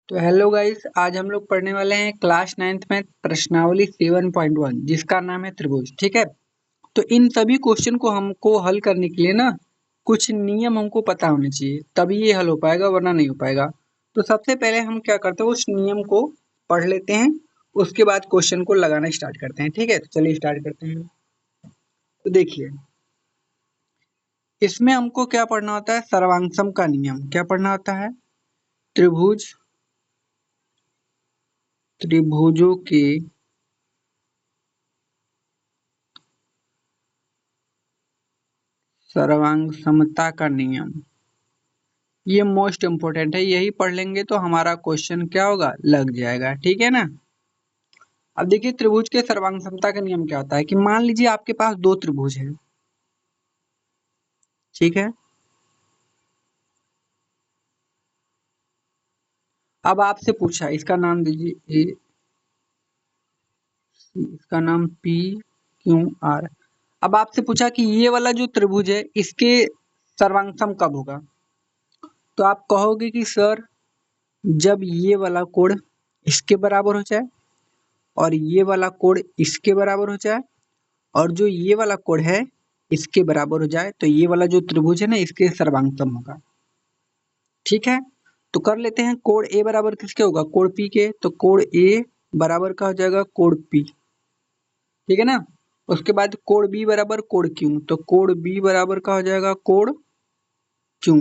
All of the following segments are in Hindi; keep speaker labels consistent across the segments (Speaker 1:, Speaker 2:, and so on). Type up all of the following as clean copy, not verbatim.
Speaker 1: तो हेलो गाइस, आज हम लोग पढ़ने वाले हैं क्लास 9th में प्रश्नावली 7.1 जिसका नाम है त्रिभुज। ठीक है। तो इन सभी क्वेश्चन को हमको हल करने के लिए ना कुछ नियम हमको पता होने चाहिए, तभी ये हल हो पाएगा, वरना नहीं हो पाएगा। तो सबसे पहले हम क्या करते हैं, उस नियम को पढ़ लेते हैं, उसके बाद क्वेश्चन को लगाना स्टार्ट करते हैं। ठीक है, तो चलिए स्टार्ट करते हैं। तो देखिए, इसमें हमको क्या पढ़ना होता है, सर्वांगसम का नियम। क्या पढ़ना होता है? त्रिभुजों के सर्वांग समता का नियम। ये मोस्ट इंपोर्टेंट है, यही पढ़ लेंगे तो हमारा क्वेश्चन क्या होगा, लग जाएगा। ठीक है ना। अब देखिए, त्रिभुज के सर्वांग समता का नियम क्या होता है कि मान लीजिए आपके पास दो त्रिभुज हैं। ठीक है। अब आपसे पूछा, इसका नाम दीजिए ए, इसका नाम पी क्यू आर। अब आपसे पूछा कि ये वाला जो त्रिभुज है इसके सर्वांग कब होगा, तो आप कहोगे कि सर जब ये वाला कोण इसके बराबर हो जाए और ये वाला कोण इसके बराबर हो जाए और जो ये वाला कोण है इसके बराबर हो जाए, तो ये वाला जो त्रिभुज है ना इसके सर्वांगसम होगा। ठीक है। तो कर लेते हैं, कोण ए बराबर किसके होगा, कोण पी के। तो कोण ए बराबर का हो जाएगा कोण पी। ठीक है ना। उसके बाद कोण बी बराबर कोण क्यू, तो कोण बी बराबर का हो जाएगा कोण क्यू।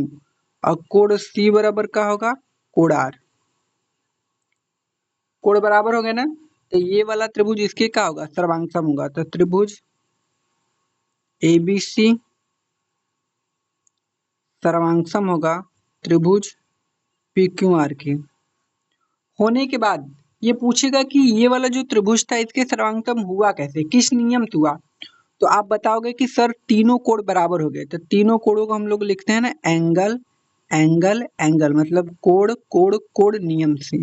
Speaker 1: और कोण सी बराबर का होगा कोण आर। कोण बराबर हो गए ना, तो ये वाला त्रिभुज इसके क्या होगा, सर्वांगसम होगा। तो त्रिभुज एबीसी सर्वांगसम होगा त्रिभुज पीक्यूआर के। होने के बाद ये पूछेगा कि ये वाला जो त्रिभुज था इसके सर्वांगसम हुआ कैसे, किस नियम से हुआ। तो आप बताओगे कि सर तीनों कोण बराबर हो गए। तो तीनों कोणों को हम लोग लिखते हैं ना एंगल एंगल एंगल, मतलब कोण कोण कोण नियम से।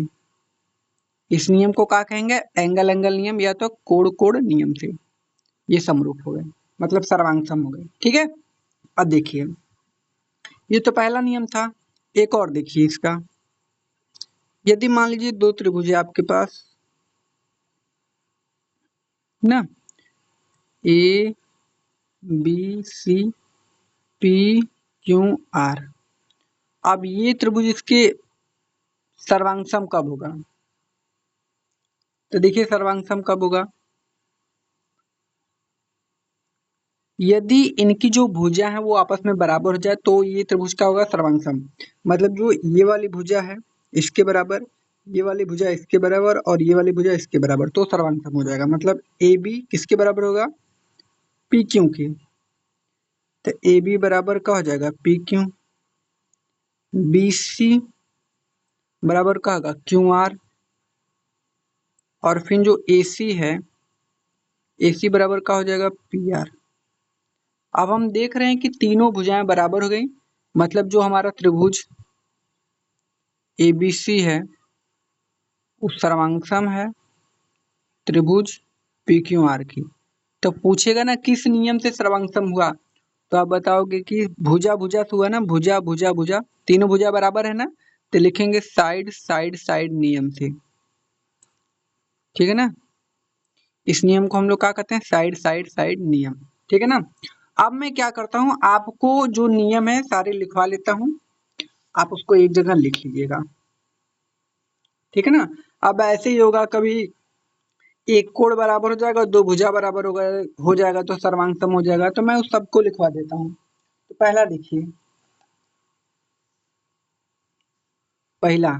Speaker 1: इस नियम को क्या कहेंगे, एंगल एंगल नियम या तो कोण कोण नियम से। ये समरूप हो गए, मतलब सर्वांगसम हो गए। ठीक है। अब देखिए, ये तो पहला नियम था। एक और देखिए इसका, यदि मान लीजिए दो त्रिभुज है आपके पास ना, A B C P Q R. अब ये त्रिभुज इसके सर्वांगसम कब होगा, तो देखिए सर्वांगसम कब होगा, यदि इनकी जो भुजा है वो आपस में बराबर हो जाए तो ये त्रिभुज का होगा सर्वांगसम। मतलब जो ये वाली भुजा है इसके बराबर, ये वाली भुजा इसके बराबर और ये वाली भुजा इसके बराबर, तो सर्वांगसम हो जाएगा। मतलब ए बी किसके बराबर होगा, पी क्यू के। तो ए बी बराबर का हो जाएगा पी क्यू। बी सी बराबर का होगा क्यू आर। और फिर जो ए सी है, ए सी बराबर का हो जाएगा पी आर। अब हम देख रहे हैं कि तीनों भुजाएं बराबर हो गई, मतलब जो हमारा त्रिभुज एबीसी है वो सर्वांगसम है त्रिभुज पीक्यूआर की। तो पूछेगा ना किस नियम से सर्वांगसम हुआ, तो आप बताओगे कि भुजा भुजा से हुआ ना, भुजा भुजा भुजा, तीनों भुजा बराबर है ना, तो लिखेंगे साइड साइड साइड नियम से। ठीक है ना। इस नियम को हम लोग क्या कहते हैं, साइड साइड साइड नियम। ठीक है ना। अब मैं क्या करता हूँ, आपको जो नियम है सारे लिखवा लेता हूँ, आप उसको एक जगह लिख लीजिएगा। ठीक है ना। अब ऐसे ही होगा, कभी एक कोण बराबर हो जाएगा, दो भुजा बराबर हो जाएगा तो सर्वांगसम हो जाएगा। तो मैं उस सबको लिखवा देता हूँ। तो पहला देखिए, पहला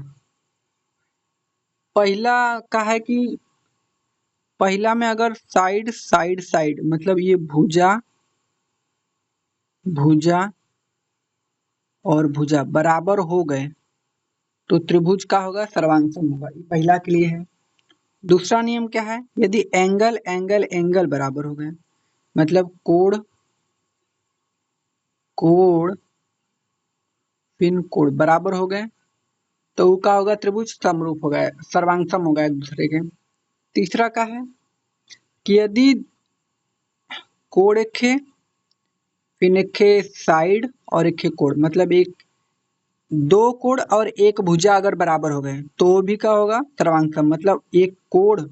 Speaker 1: पहला का है कि पहला में अगर साइड साइड साइड, मतलब ये भुजा भुजा और भुजा बराबर हो गए तो त्रिभुज का होगा, सर्वांगसम होगा। ये पहला के लिए है। दूसरा नियम क्या है, यदि एंगल एंगल एंगल बराबर हो गए, मतलब कोण कोण फिर कोण बराबर हो गए, तो वो क्या होगा, त्रिभुज समरूप हो गए, सर्वांगसम हो गए एक दूसरे के। तीसरा का है कि यदि कोण एक है, फिर एक है साइड और एक है कोण, मतलब एक दो कोण और एक भुजा अगर बराबर हो गए तो भी क्या होगा, सर्वांग। मतलब एक कोण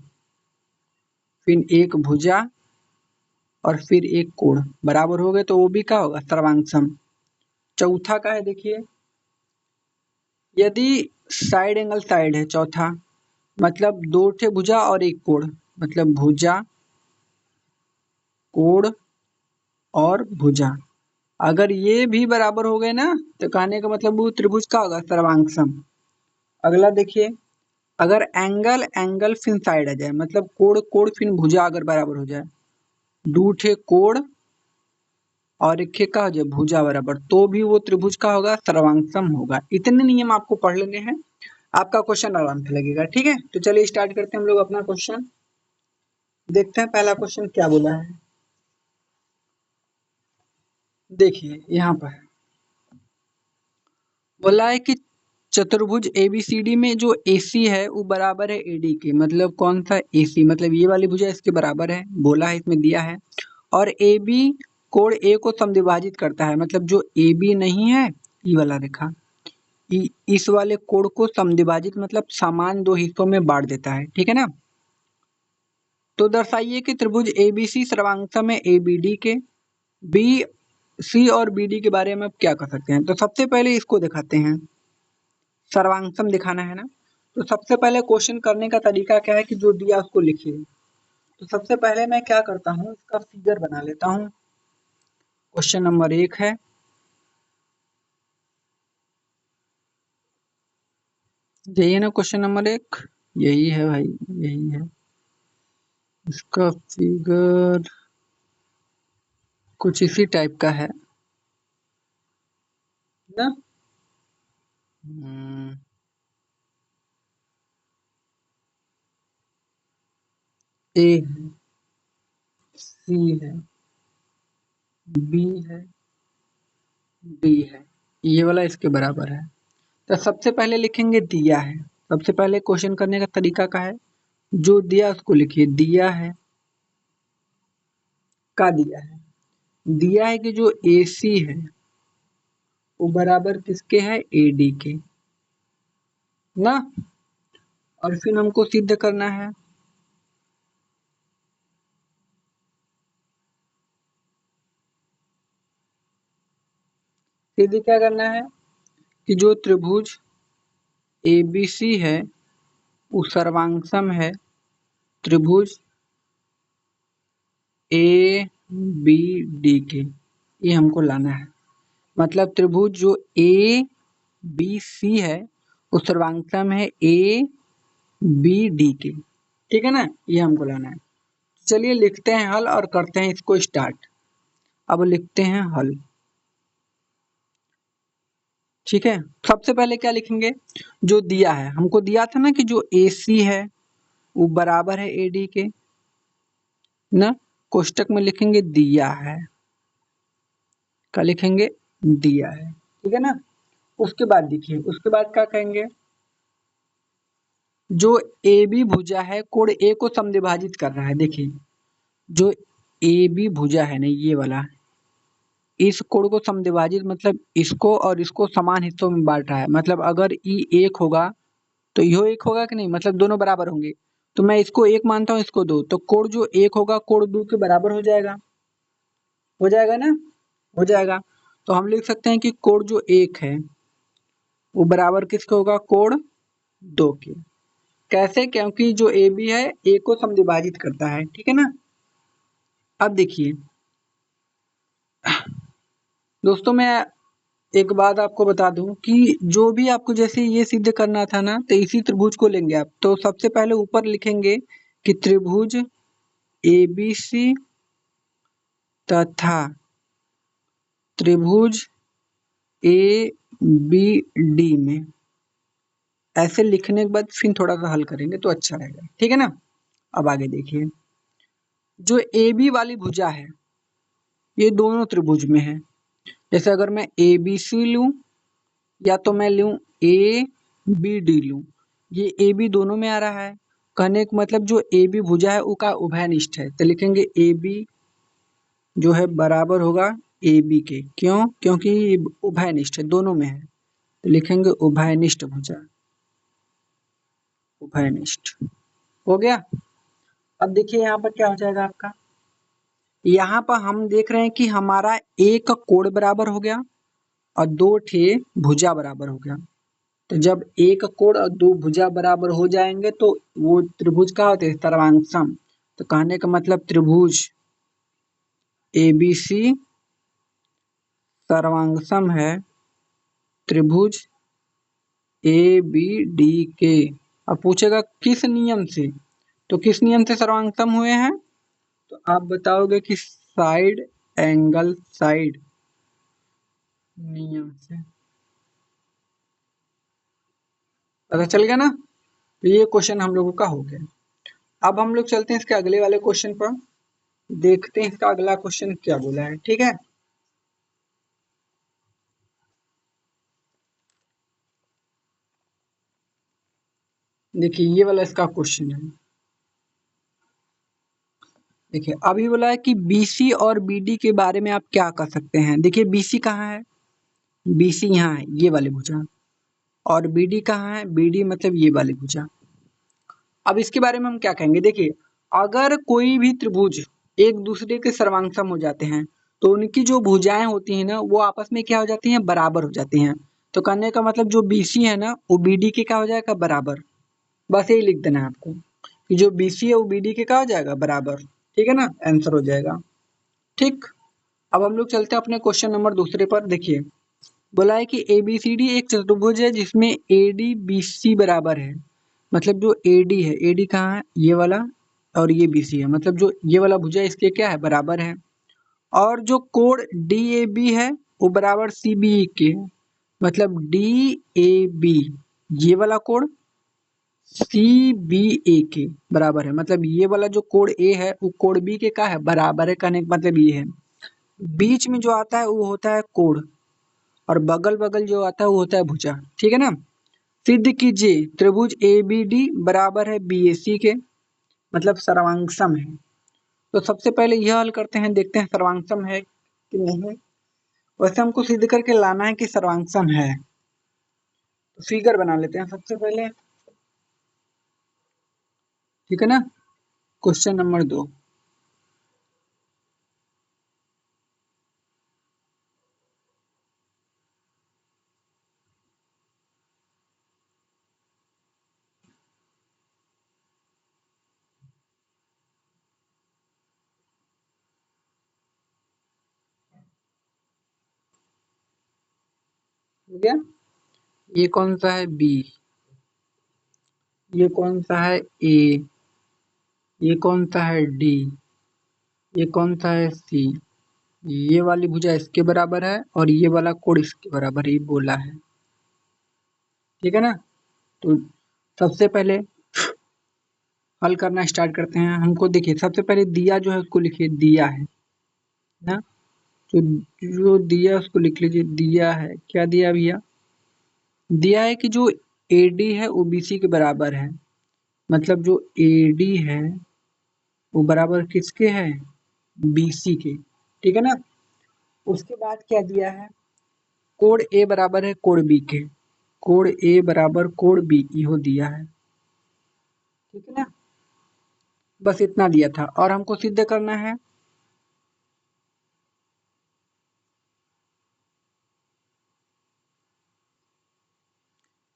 Speaker 1: फिर एक भुजा और फिर एक कोण बराबर हो गए तो वो भी क्या होगा, सर्वांग। चौथा का है, देखिए यदि साइड एंगल साइड है, चौथा मतलब दो ठे भुजा और एक कोण, मतलब भुजा कोण और भुजा अगर ये भी बराबर हो गए ना तो कहने का मतलब वो त्रिभुज का होगा, सर्वांग। अगला देखिए, अगर एंगल एंगल फिन साइड आ जाए, मतलब कोण कोण फिन भुजा अगर बराबर हो जाए, दो ठे कोण और एक का हो जाए भुजा बराबर, तो भी वो त्रिभुज का होगा, सर्वांग होगा। इतने नियम आपको पढ़ लेने हैं, आपका क्वेश्चन आराम से लगेगा। ठीक है, तो चलिए स्टार्ट करते हैं हम लोग अपना क्वेश्चन। देखते हैं पहला क्वेश्चन क्या बोला है। देखिए यहाँ पर बोला है कि चतुर्भुज एबीसीडी में जो एसी है वो बराबर है एडी के, मतलब कौन सा एसी, मतलब ये वाली भुजा इसके बराबर है, बोला है इसमें दिया है। और ए बी कोण ए को समद्विभाजित करता है, मतलब जो ए बी नहीं है ये वाला रेखा, इस वाले कोण को समद्विभाजित मतलब समान दो हिस्सों में बांट देता है। ठीक है ना, तो दर्शाइए कि त्रिभुज एबीसी सर्वांग है ए बी डी के। बी सी और बी डी के बारे में आप क्या कर सकते हैं, तो सबसे पहले इसको दिखाते हैं, सर्वांगसम दिखाना है ना। तो सबसे पहले क्वेश्चन करने का तरीका क्या है कि जो दिया उसको लिखिए। तो सबसे पहले मैं क्या करता हूँ, इसका फिगर बना लेता हूँ। क्वेश्चन नंबर 1 है, यही है ना क्वेश्चन नंबर 1, यही है भाई, यही है। इसका फिगर कुछ इसी टाइप का है ना। ए है, सी है, बी है, डी है, ये वाला इसके बराबर है। तो सबसे पहले लिखेंगे दिया है। सबसे पहले क्वेश्चन करने का तरीका क्या है, जो दिया उसको लिखिए, दिया है का दिया है, दिया है कि जो AC है वो बराबर किसके है, AD के ना। और फिर हमको सिद्ध करना है, सिद्ध क्या करना है कि जो त्रिभुज ABC है वो सर्वांगसम है त्रिभुज ABD के, ये हमको लाना है। मतलब त्रिभुज जो ABC है वो सर्वांगसम है ABD के। ठीक है ना, ये हमको लाना है। चलिए लिखते हैं हल और करते हैं इसको स्टार्ट। अब लिखते हैं हल। ठीक है, सबसे पहले क्या लिखेंगे, जो दिया है, हमको दिया था ना कि जो AC है वो बराबर है AD के ना। कोष्टक में लिखेंगे दिया है, क्या लिखेंगे, दिया है। ठीक है ना, उसके बाद देखिए, उसके बाद क्या कहेंगे, जो AB भुजा है कोण A को समद्विभाजित कर रहा है। देखिए जो AB भुजा है ना, ये वाला, इस कोण को समद्विभाजित मतलब इसको और इसको समान हिस्सों में बांट रहा है। मतलब अगर ई एक होगा तो यो एक होगा कि नहीं, मतलब दोनों बराबर होंगे। तो मैं इसको एक मानता हूँ, इसको दो, तो कोण जो एक होगा कोण दो के बराबर हो जाएगा ना, हो जाएगा। तो हम लिख सकते हैं कि कोण जो एक है वो बराबर किसके होगा, कोण दो के। कैसे, क्योंकि जो ए बी है ए को समद्विभाजित करता है। ठीक है ना, अब देखिए दोस्तों, मैं एक बात आपको बता दूं कि जो भी आपको जैसे ये सिद्ध करना था ना, तो इसी त्रिभुज को लेंगे आप। तो सबसे पहले ऊपर लिखेंगे कि त्रिभुज ABC तथा त्रिभुज ABD में, ऐसे लिखने के बाद फिर थोड़ा सा हल करेंगे तो अच्छा रहेगा। ठीक है ना, अब आगे देखिए, जो AB वाली भुजा है ये दोनों त्रिभुज में है। जैसे अगर मैं ABC लूं या तो मैं लूं ABD लूं, ये AB दोनों में आ रहा है। कहने का मतलब जो AB भुजा है वो का उभयनिष्ठ है, तो लिखेंगे AB जो है बराबर होगा AB के। क्यों, क्योंकि उभयनिष्ठ है, दोनों में है। तो लिखेंगे उभयनिष्ठ भुजा, उभयनिष्ठ। हो गया। अब देखिए यहाँ पर क्या हो जाएगा आपका, यहाँ पर हम देख रहे हैं कि हमारा एक कोण बराबर हो गया और दो ठे भुजा बराबर हो गया। तो जब एक कोण और दो भुजा बराबर हो जाएंगे तो वो त्रिभुज का होते हैं सर्वांगसम। तो कहने का मतलब त्रिभुज ABC सर्वांगसम है त्रिभुज ABD के। अब पूछेगा किस नियम से, तो किस नियम से सर्वांगसम हुए हैं, तो आप बताओगे कि साइड एंगल साइड नियम से। पता चल गया ना। तो ये क्वेश्चन हम लोगों का हो गया। अब हम लोग चलते हैं इसके अगले वाले क्वेश्चन पर, देखते हैं इसका अगला क्वेश्चन क्या बोला है। ठीक है, देखिए ये वाला इसका क्वेश्चन है। देखिए अभी बोला है कि BC और BD के बारे में आप क्या कर सकते हैं। देखिए BC कहाँ है, BC यहाँ है ये वाली भुजा, और BD कहाँ है, BD मतलब ये वाली भुजा। अब इसके बारे में हम क्या कहेंगे, देखिए अगर कोई भी त्रिभुज एक दूसरे के सर्वांगसम हो जाते हैं तो उनकी जो भुजाएं होती हैं ना वो आपस में क्या हो जाती हैं, बराबर हो जाती हैं। तो कहने का मतलब जो BC है ना वो BD के क्या हो जाएगा, बराबर। बस यही लिख देना है आपको कि जो BC है वो BD के क्या हो जाएगा, बराबर। ठीक है ना, आंसर हो जाएगा। ठीक। अब हम लोग चलते हैं अपने क्वेश्चन नंबर दूसरे पर। देखिए बोला है कि ABCD एक चतुर्भुज है जिसमें AD BC बराबर है। मतलब जो AD है, AD कहाँ है, ये वाला, और ये BC है, मतलब जो ये वाला भुजा इसके क्या है, बराबर है। और जो कोण DAB है वो बराबर CBE के है। मतलब DAB ये वाला कोण CBA के बराबर है। मतलब ये वाला जो कोण A है वो कोण B के का है, बराबर है। कहने का मतलब ये है बीच में जो आता है वो होता है कोण, और बगल बगल जो आता है वो होता है भुजा। ठीक है ना। सिद्ध कीजिए त्रिभुज ABD बराबर है BAC के, मतलब सर्वांगसम है। तो सबसे पहले यह हल करते हैं, देखते हैं सर्वांगसम है कि नहीं। वैसे हमको सिद्ध करके लाना है कि सर्वांगसम है। तो फिगर बना लेते हैं सबसे पहले। ठीक है ना। Question number 2। ठीक है, ये कौन सा है, B, ये कौन सा है, A, ये कौन सा है, D, ये कौन सा है, C। ये वाली भुजा इसके बराबर है और ये वाला कोण इसके बराबर ही बोला है। ठीक है ना। तो सबसे पहले हल करना स्टार्ट करते हैं। हमको देखिए सबसे पहले दिया जो है उसको लिखिए, दिया है ना। तो जो दिया उसको लिख लीजिए, दिया है क्या, दिया भैया, दिया है कि जो AD है वो BC के बराबर है। मतलब जो AD है वो बराबर किसके है, BC के। ठीक है ना। उसके बाद क्या दिया है, कोण A बराबर है कोण B के, कोण A बराबर कोण B इहो दिया है। ठीक है ना। बस इतना दिया था और हमको सिद्ध करना है।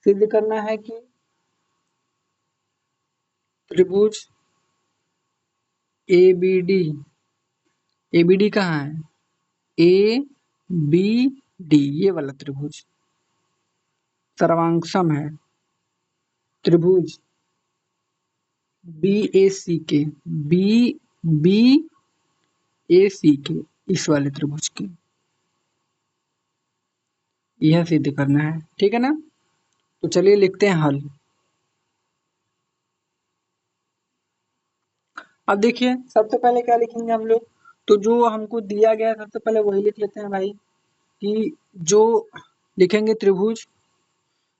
Speaker 1: सिद्ध करना है कि त्रिभुज ABD, ABD कहाँ है, ABD ये वाला त्रिभुज सर्वांगसम है त्रिभुज BAC के, BBAC के, इस वाले त्रिभुज के। यह सिद्ध करना है। ठीक है ना। तो चलिए लिखते हैं हल। अब देखिए सबसे पहले क्या लिखेंगे हम लोग, तो जो हमको दिया गया है सबसे पहले वही लिख लेते हैं भाई, कि जो लिखेंगे त्रिभुज,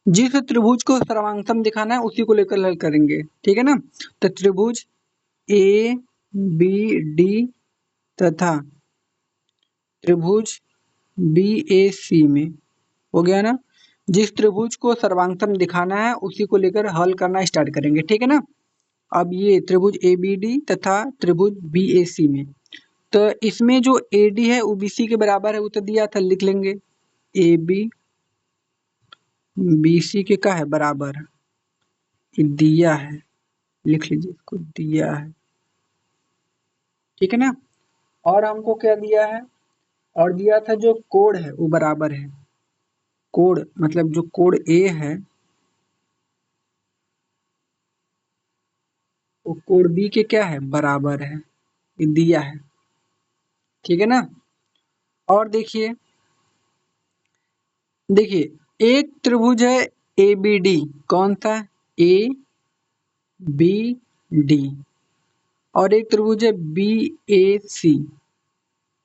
Speaker 1: जिस त्रिभुज को सर्वांगसम दिखाना है उसी को लेकर हल करेंगे। ठीक है ना। तो त्रिभुज ABD तथा त्रिभुज BAC में, हो गया ना, जिस त्रिभुज को सर्वांगसम दिखाना है उसी को लेकर हल करना स्टार्ट करेंगे, ठीक है ना। अब ये त्रिभुज एबीडी तथा त्रिभुज बीएसी में, तो इसमें जो एडी है वो बीसी के बराबर है, वो तो दिया था, लिख लेंगे। ए बी बीसी के का है बराबर, ये दिया है, लिख लीजिए इसको, दिया है, ठीक है ना। और हमको क्या दिया है, और दिया था जो कोण है वो बराबर है, कोण मतलब जो कोण ए है वो कोण बी के क्या है बराबर है, ये दिया है, ठीक है ना। और देखिए, देखिए एक त्रिभुज है ए बी डी, कौन सा, ए बी डी, और एक त्रिभुज है B A C,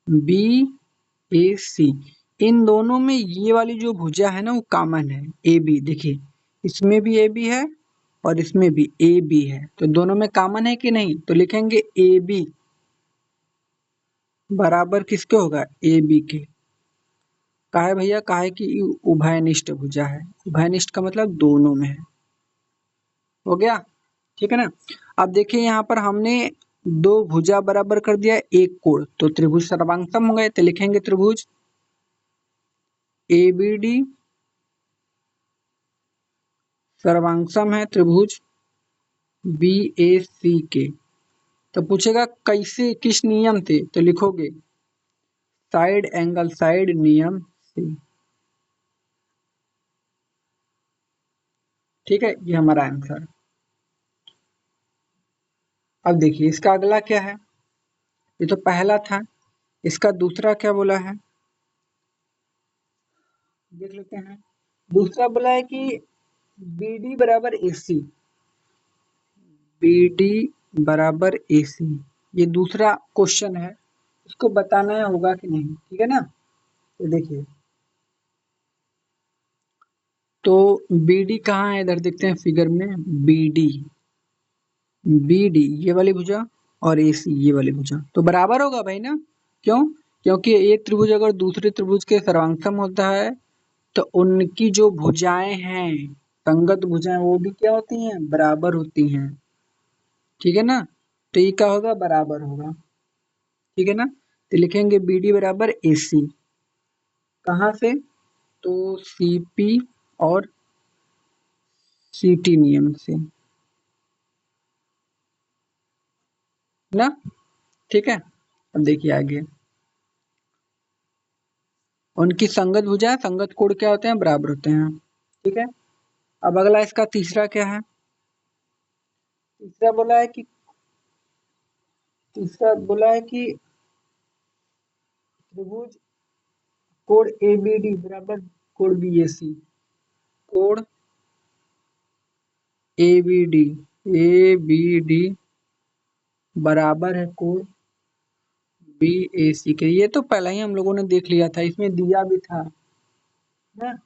Speaker 1: B A सी, इन दोनों में ये वाली जो भुजा है ना वो कॉमन है, ए बी, देखिए इसमें भी ए बी है और इसमें भी ए बी है, तो दोनों में कॉमन है कि नहीं, तो लिखेंगे ए बी बराबर किसके होगा, ए बी के। काहे भैया, काहे कि उभयनिष्ठ भुजा है, उभयनिष्ठ का मतलब दोनों में है, हो गया, ठीक है ना। अब देखिए यहाँ पर हमने दो भुजा बराबर कर दिया, एक कोण, तो त्रिभुज सर्वांगसम हो गए, तो लिखेंगे त्रिभुज ए बी डी सर्वांगसम है त्रिभुज बी ए सी के। तो पूछेगा कैसे, किस नियम से, तो लिखोगे साइड एंगल साइड नियम से, ठीक है, ये हमारा आंसर। अब देखिए इसका अगला क्या है, ये तो पहला था, इसका दूसरा क्या बोला है, देख लेते हैं। दूसरा बोला है कि बी डी बराबर ए सी, बी डी बराबर ए सी, ये दूसरा क्वेश्चन है, इसको बताना होगा कि नहीं, ठीक है ना। तो देखिए, तो बी डी कहाँ है, इधर देखते हैं फिगर में, बी डी, बी डी ये वाली भुजा और ए सी ये वाली भुजा, तो बराबर होगा भाई ना, क्यों, क्योंकि एक त्रिभुज अगर दूसरे त्रिभुज के सर्वांगसम होता है तो उनकी जो भुजाएं हैं, संगत भुजाएं, वो भी क्या होती हैं, बराबर होती हैं, ठीक है ना। तो ये क्या होगा, बराबर होगा, ठीक है ना। तो लिखेंगे बी डी बराबर ए सी, कहाँ से, तो सी पी और सी टी नियम से ना, ठीक है। अब देखिए आगे, उनकी संगत भुजा संगत कोण क्या होते हैं, बराबर होते हैं, ठीक है। अब अगला इसका तीसरा क्या है, तीसरा बोला है कि, तीसरा बोला है कि त्रिभुज कोण ए बी डी बराबर कोण बी ए सी, कोण A B D, A B D बराबर है कोण बी ए सी के, ये तो पहले ही हम लोगों ने देख लिया था, इसमें दिया भी था ना,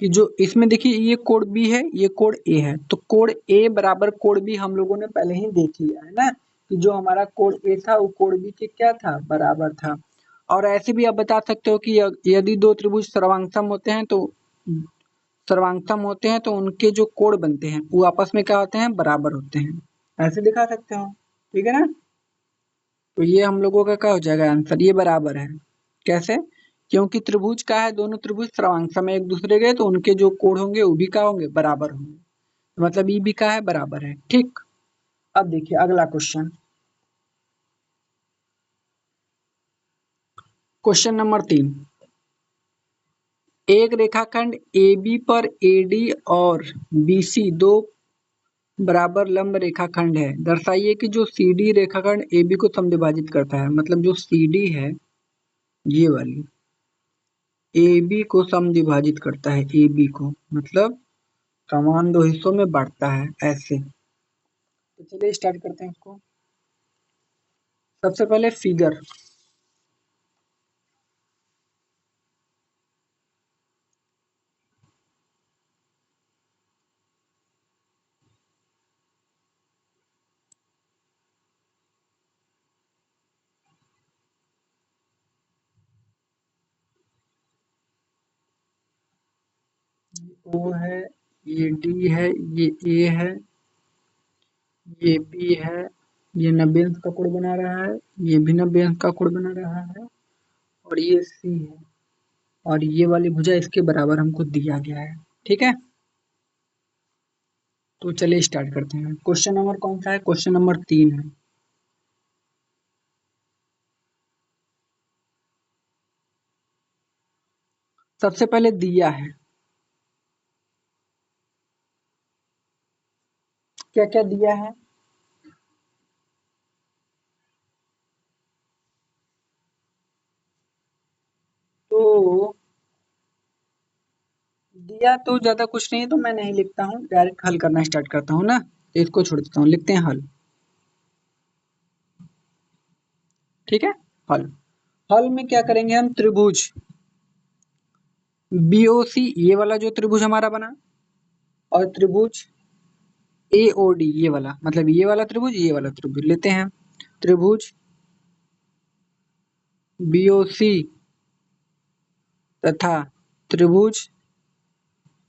Speaker 1: कि जो इसमें देखिए ये कोण बी है, ये कोण ए है, तो कोण ए बराबर कोण बी हम लोगों ने पहले ही देख लिया है ना, कि जो हमारा कोण ए था वो कोण बी के क्या था, बराबर था। और ऐसे भी आप बता सकते हो कि यदि दो त्रिभुज सर्वांगसम होते हैं तो उनके जो कोण बनते हैं वो आपस में क्या होते हैं, बराबर होते हैं, ऐसे दिखा सकते हो, ठीक है ना। तो ये हम लोगों का क्या हो जाएगा आंसर, ये बराबर है, कैसे, क्योंकि त्रिभुज का है, दोनों त्रिभुज सर्वांगसम एक दूसरे के, तो उनके जो कोण होंगे वो भी क्या होंगे, बराबर होंगे, मतलब ये भी क्या है, बराबर है, ठीक। अब देखिए अगला क्वेश्चन, क्वेश्चन नंबर 3, एक रेखाखंड AB पर AD और BC दो बराबर लंब रेखाखंड है, दर्शाइए कि जो CD रेखाखंड AB को समद्विभाजित करता है, मतलब जो CD है ये वाली AB को समद्विभाजित करता है, AB को मतलब समान दो हिस्सों में बांटता है ऐसे। तो चलिए स्टार्ट करते हैं इसको। सबसे पहले फिगर, ये ओ है, ये डी है, ये ए है, ये बी है, ये 90 अंश का कोण बना रहा है, ये भी 90 अंश का कोण बना रहा है, और ये सी है, और ये वाली भुजा इसके बराबर हमको दिया गया है। ठीक है, तो चलिए स्टार्ट करते हैं। क्वेश्चन नंबर कौन सा है? क्वेश्चन नंबर 3 है। सबसे पहले दिया है, क्या क्या दिया है? तो दिया तो ज्यादा कुछ नहीं है, तो मैं नहीं लिखता हूँ, डायरेक्ट हल करना स्टार्ट करता हूँ ना, तो इसको छोड़ देता हूँ, लिखते हैं हल। ठीक है, हल। हल में क्या करेंगे हम? त्रिभुज बीओसी, ये वाला जो त्रिभुज हमारा बना, और त्रिभुज एओडी, ये वाला, मतलब ये वाला त्रिभुज, ये वाला त्रिभुज लेते हैं। त्रिभुज बीओसी तथा त्रिभुज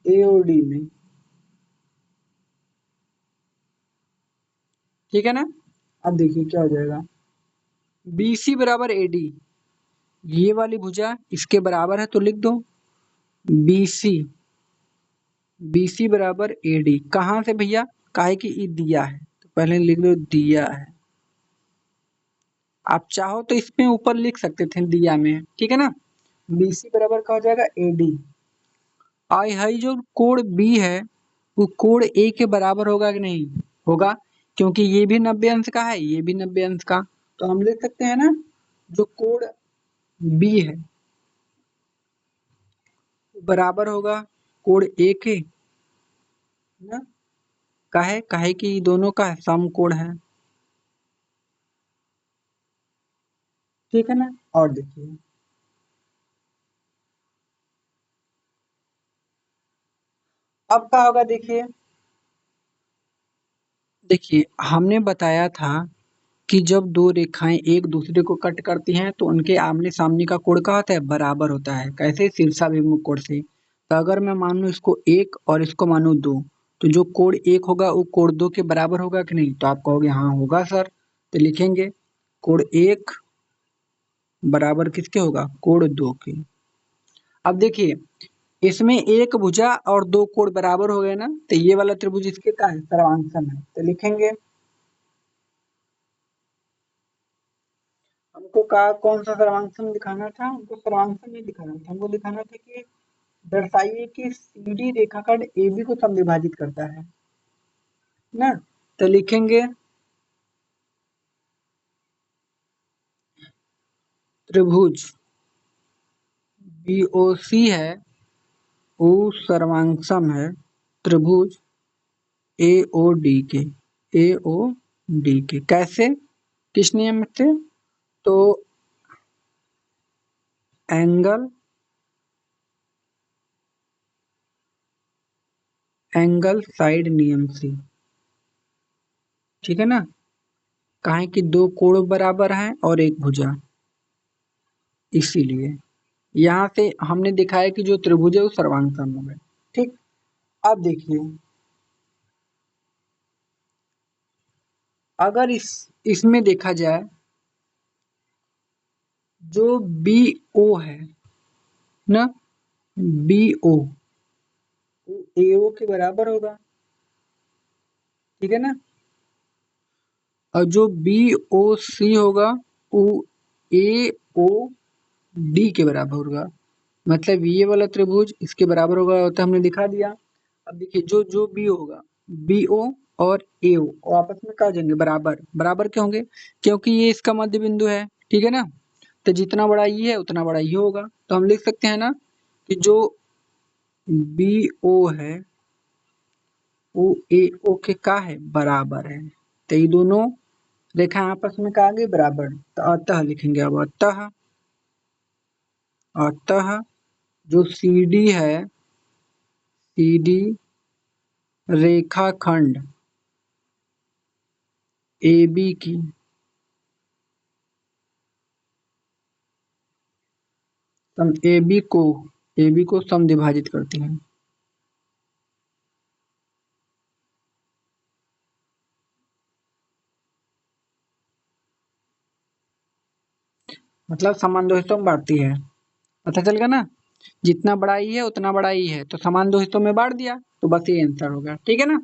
Speaker 1: एओडी में, ठीक है ना? अब देखिए क्या हो जाएगा, बीसी बराबर एडी, ये वाली भुजा इसके बराबर है, तो लिख दो बीसी, बीसी बराबर एडी। कहाँ से भैया? काहे कि ई दिया है, तो पहले लिख लो दिया है। आप चाहो तो इसमें ऊपर लिख सकते थे दिया में, ठीक है ना? बीसी बराबर का हो जाएगा एडी। आई हाई जो कोण बी है, वो कोण ए के बराबर होगा कि नहीं? होगा, क्योंकि ये भी 90 अंश का है, ये भी 90 अंश का, तो हम लिख सकते हैं ना, जो कोण बी है बराबर होगा कोण ए के, ना? काहे? काहे कि दोनों का समकोण है, ठीक है ना? और देखिए, अब क्या होगा? देखिए, देखिए हमने बताया था कि जब दो रेखाएं एक दूसरे को कट करती हैं तो उनके आमने सामने का कोण क्या होता है? बराबर होता है। कैसे? शीर्षाभिमुख कोण से। तो अगर मैं मान लूं इसको एक और इसको मानूं दो, तो जो कोण एक होगा वो कोण दो के बराबर होगा कि नहीं? तो आप कहोगे हाँ होगा सर, तो लिखेंगे कोण एक बराबर किसके होगा? कोण दो के। अब देखिए, इसमें एक भुजा और दो कोण बराबर हो गए ना, तो ये वाला त्रिभुज इसके का है? सर्वांगसम है, तो लिखेंगे, हमको कहा कौन सा सर्वांगसम दिखाना था? हमको सर्वांगसम नहीं दिखाना था, हमको दिखाना था कि दर्शाइए कि सीधी रेखाखंड AB को समविभाजित करता है ना? तो लिखेंगे त्रिभुज BOC है, वो सर्वांगसम है त्रिभुज AOD के, AOD के। कैसे? किस नियम से? तो एंगल, एंगल साइड नियम से, ठीक है ना? काहे कि दो कोण बराबर हैं और एक भुजा, इसीलिए यहाँ से हमने दिखाया कि जो त्रिभुज है वो सर्वांगसम है। ठीक, अब देखिए, अगर इसमें देखा जाए, जो बी ओ है ना, बी ओ ए ओ के बराबर होगा, ठीक है ना? और जो बी ओ सी होगा वो ए ओ डी के बराबर होगा, मतलब ये वाला त्रिभुज इसके बराबर होगा, तो हमने दिखा दिया। अब देखिए, जो जो बी होगा, बी ओ और ए ओ आपस में क्या हो जाएंगे? बराबर। बराबर क्यों होंगे? क्योंकि ये इसका मध्य बिंदु है, ठीक है ना? तो जितना बड़ा ये है उतना बड़ा ये होगा, तो हम लिख सकते हैं ना कि जो बी ओ है वो ए ओ के का है? बराबर है। तो ये दोनों रेखा आपस में का आ गई? बराबर। तो अतः लिखेंगे, अब अतः, अतः जो सी डी है, सी डी रेखाखंड ए बी की, सम ए बी को समद्विभाजित करती है। मतलब समान दो हिस्सों में बांटती है। पता चल गया ना, जितना बड़ा ई है उतना बड़ा ई है तो समान दो हिस्सों में बांट दिया, तो बस ये आंसर हो गया। ठीक है ना।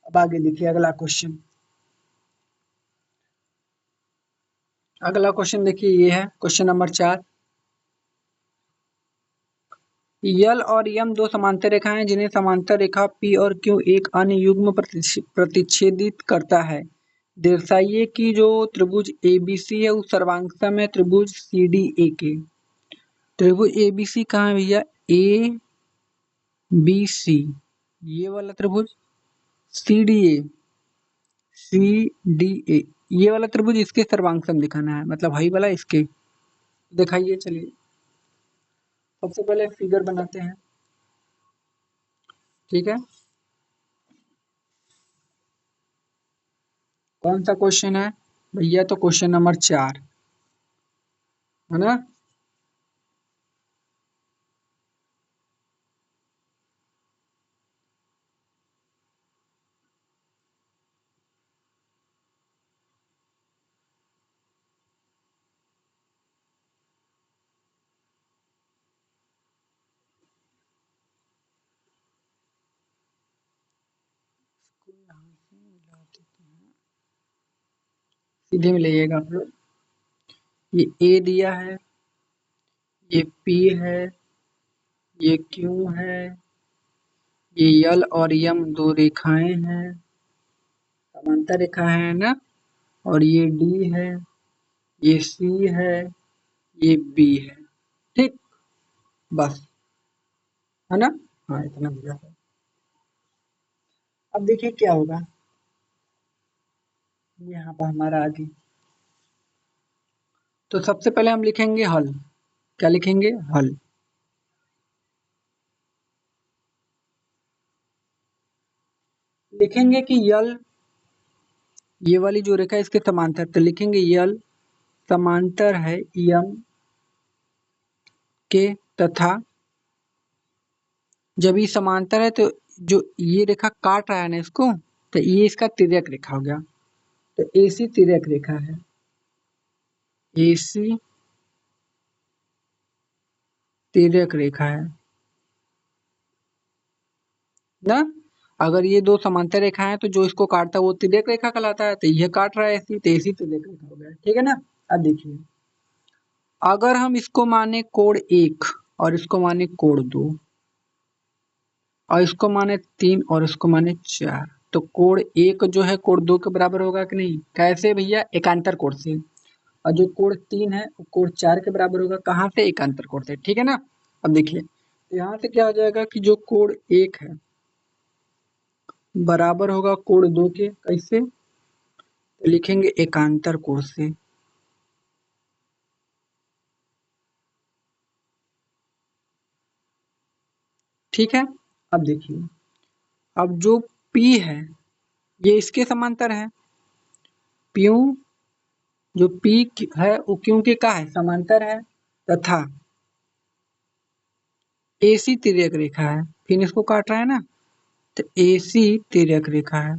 Speaker 1: अब आगे देखिए अगला क्वेश्चन। अगला क्वेश्चन देखिए, ये है क्वेश्चन नंबर 4। यल और यम दो समांतर रेखाएं हैं जिन्हें समांतर रेखा पी और क्यू एक अन्य युग्म प्रतिच्छेदित करता है। दर्शाइए कि जो त्रिभुज एबीसी है उस सर्वांग में त्रिभुज सी डी ए के। त्रिभुज एबीसी कहाँ है भैया? ए बी सी, ये वाला त्रिभुज। C D A, C D A, ये वाला त्रिभुज इसके सर्वांग दिखाना है, मतलब वही वाला इसके। दिखाइए, चलिए सबसे पहले फिगर बनाते हैं। ठीक है, कौन सा क्वेश्चन है भैया? तो क्वेश्चन नंबर 4 है ना। सीधे में लाइएगा आप लोग। ये ए दिया है, ये पी है, ये क्यू है, ये यल और यम दो रेखाएं हैं, समांतर रेखा है ना। और ये डी है, ये सी है, ये बी है। ठीक, बस, है ना। हाँ, इतना दिया है। अब देखिए क्या होगा यहाँ पर हमारा आगे। तो सबसे पहले हम लिखेंगे हल। क्या लिखेंगे? हल। लिखेंगे कि यल, ये वाली जो रेखा है इसके समांतर, तो लिखेंगे यल समांतर है यम के, तथा जब ये समांतर है तो जो ये रेखा काट रहा है ना इसको, तो ये इसका तिर्यक रेखा हो गया। तो एसी तिर्यक रेखा है, एसी तिर्यक रेखा है ना। अगर ये दो समांतर रेखा है तो जो इसको काटता है वो तिर्यक रेखा कहलाता है, तो ये काट रहा है एसी, तो एसी तिर्यक रेखा हो गया। ठीक है ना। अब देखिए, अगर हम इसको माने कोण 1 और इसको माने कोण 2 और इसको माने 3 और इसको माने 4, तो कोण 1 जो है कोण 2 के बराबर होगा कि नहीं? कैसे भैया? एकांतर कोण से। और जो कोण 3 है वो कोण 4 के बराबर होगा, कहाँ से? एकांतर कोण से। ठीक है ना। अब देखिए, यहाँ से क्या हो जाएगा कि जो कोण 1 है बराबर होगा कोण 2 के। कैसे? तो लिखेंगे एकांतर कोण से। ठीक है। अब देखिए, अब जो P है ये इसके समांतर है। प्यू, जो P है वो क्यों के का है? समांतर है। तथा AC तिर्यक रेखा है, फिर इसको काट रहा है ना, तो AC तिर्यक रेखा है।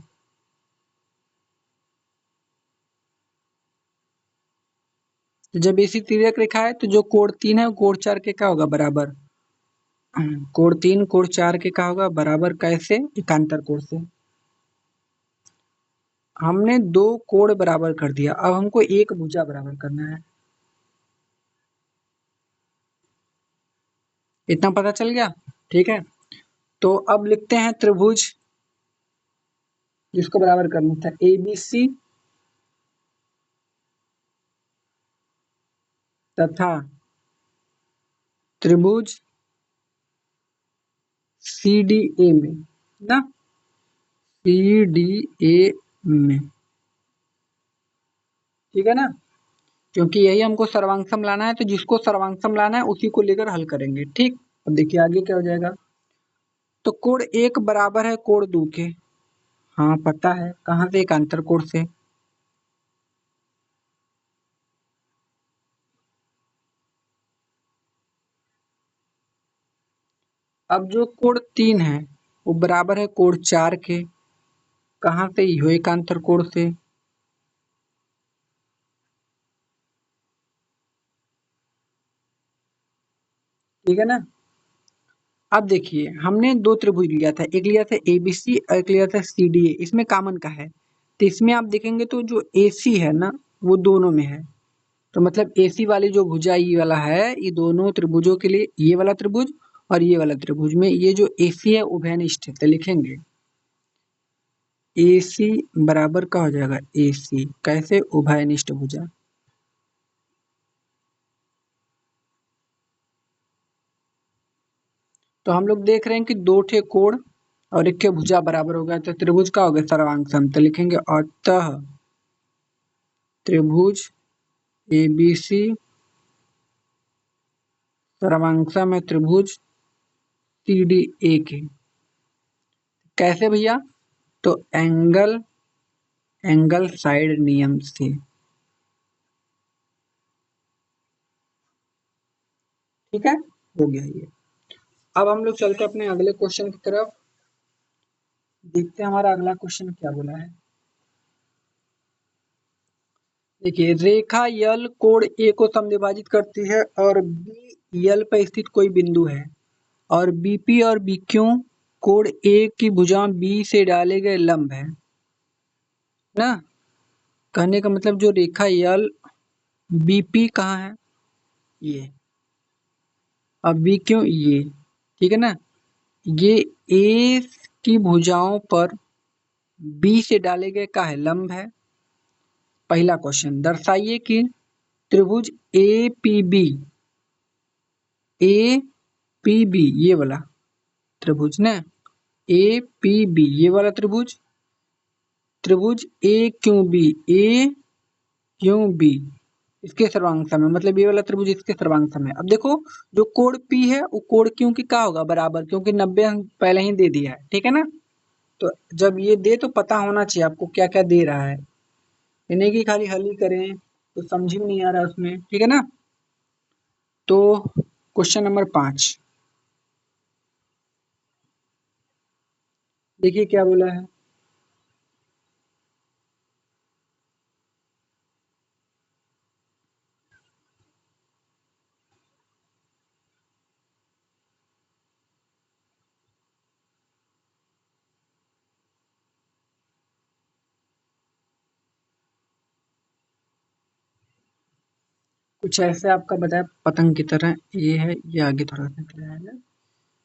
Speaker 1: तो जब AC तिर्यक रेखा है तो जो कोण 3 है वो कोण 4 के क्या होगा? बराबर। कोण 3 कोण 4 के क्या होगा? बराबर। कैसे? एकांतर कोण से। हमने दो कोण बराबर कर दिया, अब हमको एक भुजा बराबर करना है। इतना पता चल गया? ठीक है, तो अब लिखते हैं त्रिभुज जिसको बराबर करना था, ABC तथा त्रिभुज CDA में ना, CDA में। ठीक है ना, क्योंकि यही हमको सर्वांगसम लाना है, तो जिसको सर्वांगसम लाना है उसी को लेकर हल करेंगे। ठीक, अब देखिए आगे क्या हो जाएगा। तो कोण 1 बराबर है कोण 2 के। हाँ पता है, कहाँ से? एकांतर कोण से। अब जो कोण 3 है वो बराबर है कोण 4 के। कहाँ से? यो एकांतर कोण से। ठीक है ना। अब देखिए हमने दो त्रिभुज लिया था, एक लिया था एबीसी और एक लिया था सीडीए, इसमें कॉमन का है, तो इसमें आप देखेंगे तो जो एसी है ना वो दोनों में है, तो मतलब एसी वाली जो भुजा ये वाला है, ये दोनों त्रिभुजों के लिए, ये वाला त्रिभुज और ये वाला त्रिभुज में ये जो एसी है उभयनिष्ठ है, तो लिखेंगे एसी बराबर का हो जाएगा एसी, कैसे, उभयनिष्ठ भुजा। तो हम लोग देख रहे हैं कि दो ठे कोण और एक के भुजा बराबर हो गया, तो त्रिभुज का हो गया सर्वांग, तो लिखेंगे अतः त्रिभुज एबीसी सर्वांग है त्रिभुज सीडीए के। कैसे भैया, तो एंगल साइड नियम से। ठीक है, हो गया ये। अब हम लोग चलते हैं अपने अगले क्वेश्चन की तरफ, देखते हैं हमारा अगला क्वेश्चन क्या बोला है। देखिए रेखा यल कोण ए को समद्विभाजित करती है और बी यल पर स्थित कोई बिंदु है, और बीपी और बीक्यू कोण ए की भुजा बी से डाले गए लंब है ना। कहने का मतलब जो रेखा यल, बीपी कहाँ है, ये, अब बीक्यू ये, ठीक है ना, ये ए की भुजाओं पर बी से डाले गए का है लंब है। पहला क्वेश्चन, दर्शाइए कि त्रिभुज A P B, A P B ये वाला त्रिभुज ना, ए पी बी ये वाला त्रिभुज, त्रिभुज ए क्यू बी, ए क्यू बी इसके सर्वांग सम है, मतलब ये वाला त्रिभुज इसके सर्वांग सम है। अब देखो जो कोण पी है वो कोण क्यू की क्या होगा, बराबर, क्योंकि 90 हम पहले ही दे दिया है, ठीक है ना। तो जब ये दे तो पता होना चाहिए आपको क्या क्या दे रहा है, इन्हें की खाली हल ही करें तो समझ में नहीं आ रहा उसमें, ठीक है ना। तो क्वेश्चन नंबर 5 देखिए क्या बोला है। कुछ ऐसे आपका बताया पतंग की तरह, ये है, ये आगे थोड़ा सा निकला है,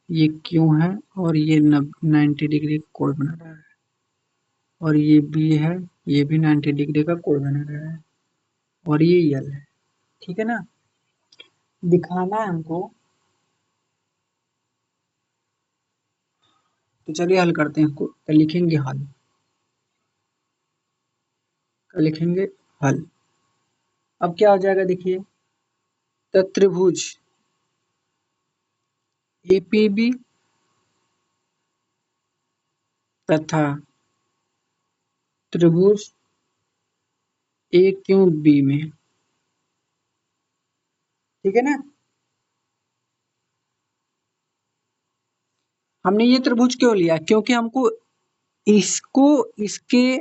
Speaker 1: ये क्यों है, और ये 90 डिग्री का कोण बना रहा है, और ये बी है, ये भी 90 डिग्री का कोण बना रहा है, और ये यल है, ठीक है ना। दिखाना है हमको, तो चलिए हल करते हैं इसको, तो लिखेंगे हल, तो लिखेंगे हल। अब क्या हो जाएगा देखिए, तो त्रिभुज एपीबी तथा त्रिभुज ए क्यू बी में, ठीक है ना। हमने ये त्रिभुज क्यों लिया, क्योंकि हमको इसको इसके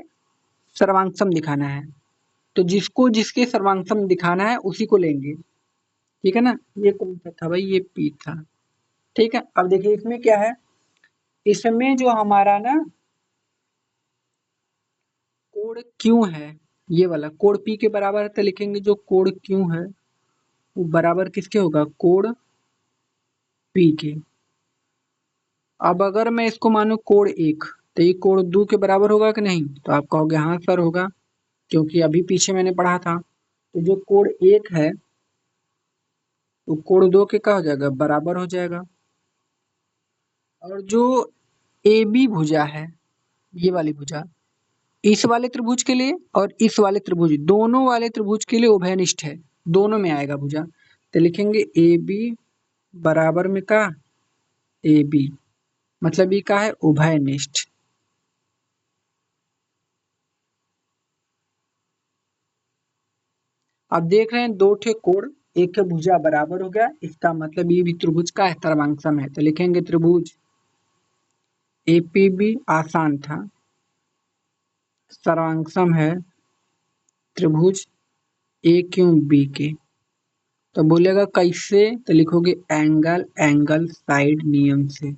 Speaker 1: सर्वांगसम दिखाना है, तो जिसको जिसके सर्वांगसम दिखाना है उसी को लेंगे, ठीक है ना। ये कौन सा था भाई, ये पी था, ठीक है। अब देखिए इसमें क्या है, इसमें जो हमारा ना कोण क्यों है, ये वाला कोण पी के बराबर है, तो लिखेंगे जो कोण क्यों है वो बराबर किसके होगा, कोण पी के। अब अगर मैं इसको मानूं कोण एक, तो ये कोण दो के बराबर होगा कि नहीं, तो आप कहोगे हाँ सर होगा, क्योंकि अभी पीछे मैंने पढ़ा था। तो जो कोण एक है तो कोण दो के क्या हो जाएगा, बराबर हो जाएगा। और जो ए बी भुजा है, ये वाली भुजा, इस वाले त्रिभुज के लिए और इस वाले त्रिभुज, दोनों वाले त्रिभुज के लिए उभयनिष्ठ है, दोनों में आएगा भुजा, तो लिखेंगे ए बी बराबर में का ए बी, मतलब ये का है, उभयनिष्ठ। अब देख रहे हैं दो ठे कोण, एक के भुजा बराबर हो गया, इसका मतलब ये भी त्रिभुज का सर्वांगसम है, तो लिखेंगे त्रिभुज एपीबी, आसान था, सर्वांगसम है त्रिभुज ए क्यू बी के, तो बोलेगा कैसे, तो लिखोगे एंगल एंगल साइड नियम से।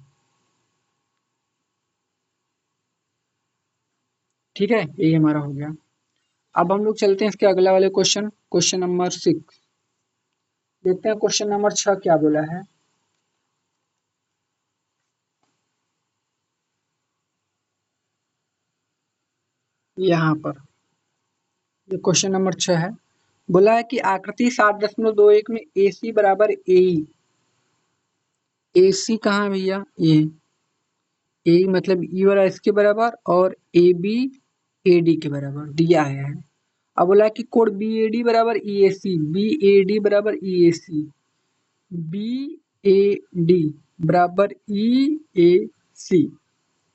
Speaker 1: ठीक है, यही हमारा हो गया। अब हम लोग चलते हैं इसके अगला वाले क्वेश्चन, क्वेश्चन नंबर 6। देखते हैं क्वेश्चन नंबर 6 क्या बोला है। यहाँ पर ये क्वेश्चन नंबर 6 है। बोला है कि आकृति 7.21 में ए सी बराबर ए सी कहाँ है भैया, ए मतलब ई वाला इसके बराबर और ए बी ए डी के बराबर दिया है। अब बोला है कि कोण बी ए डी बराबर ई ए सी, बी ए डी बराबर ई ए सी, बी ए डी बराबर ई ए सी,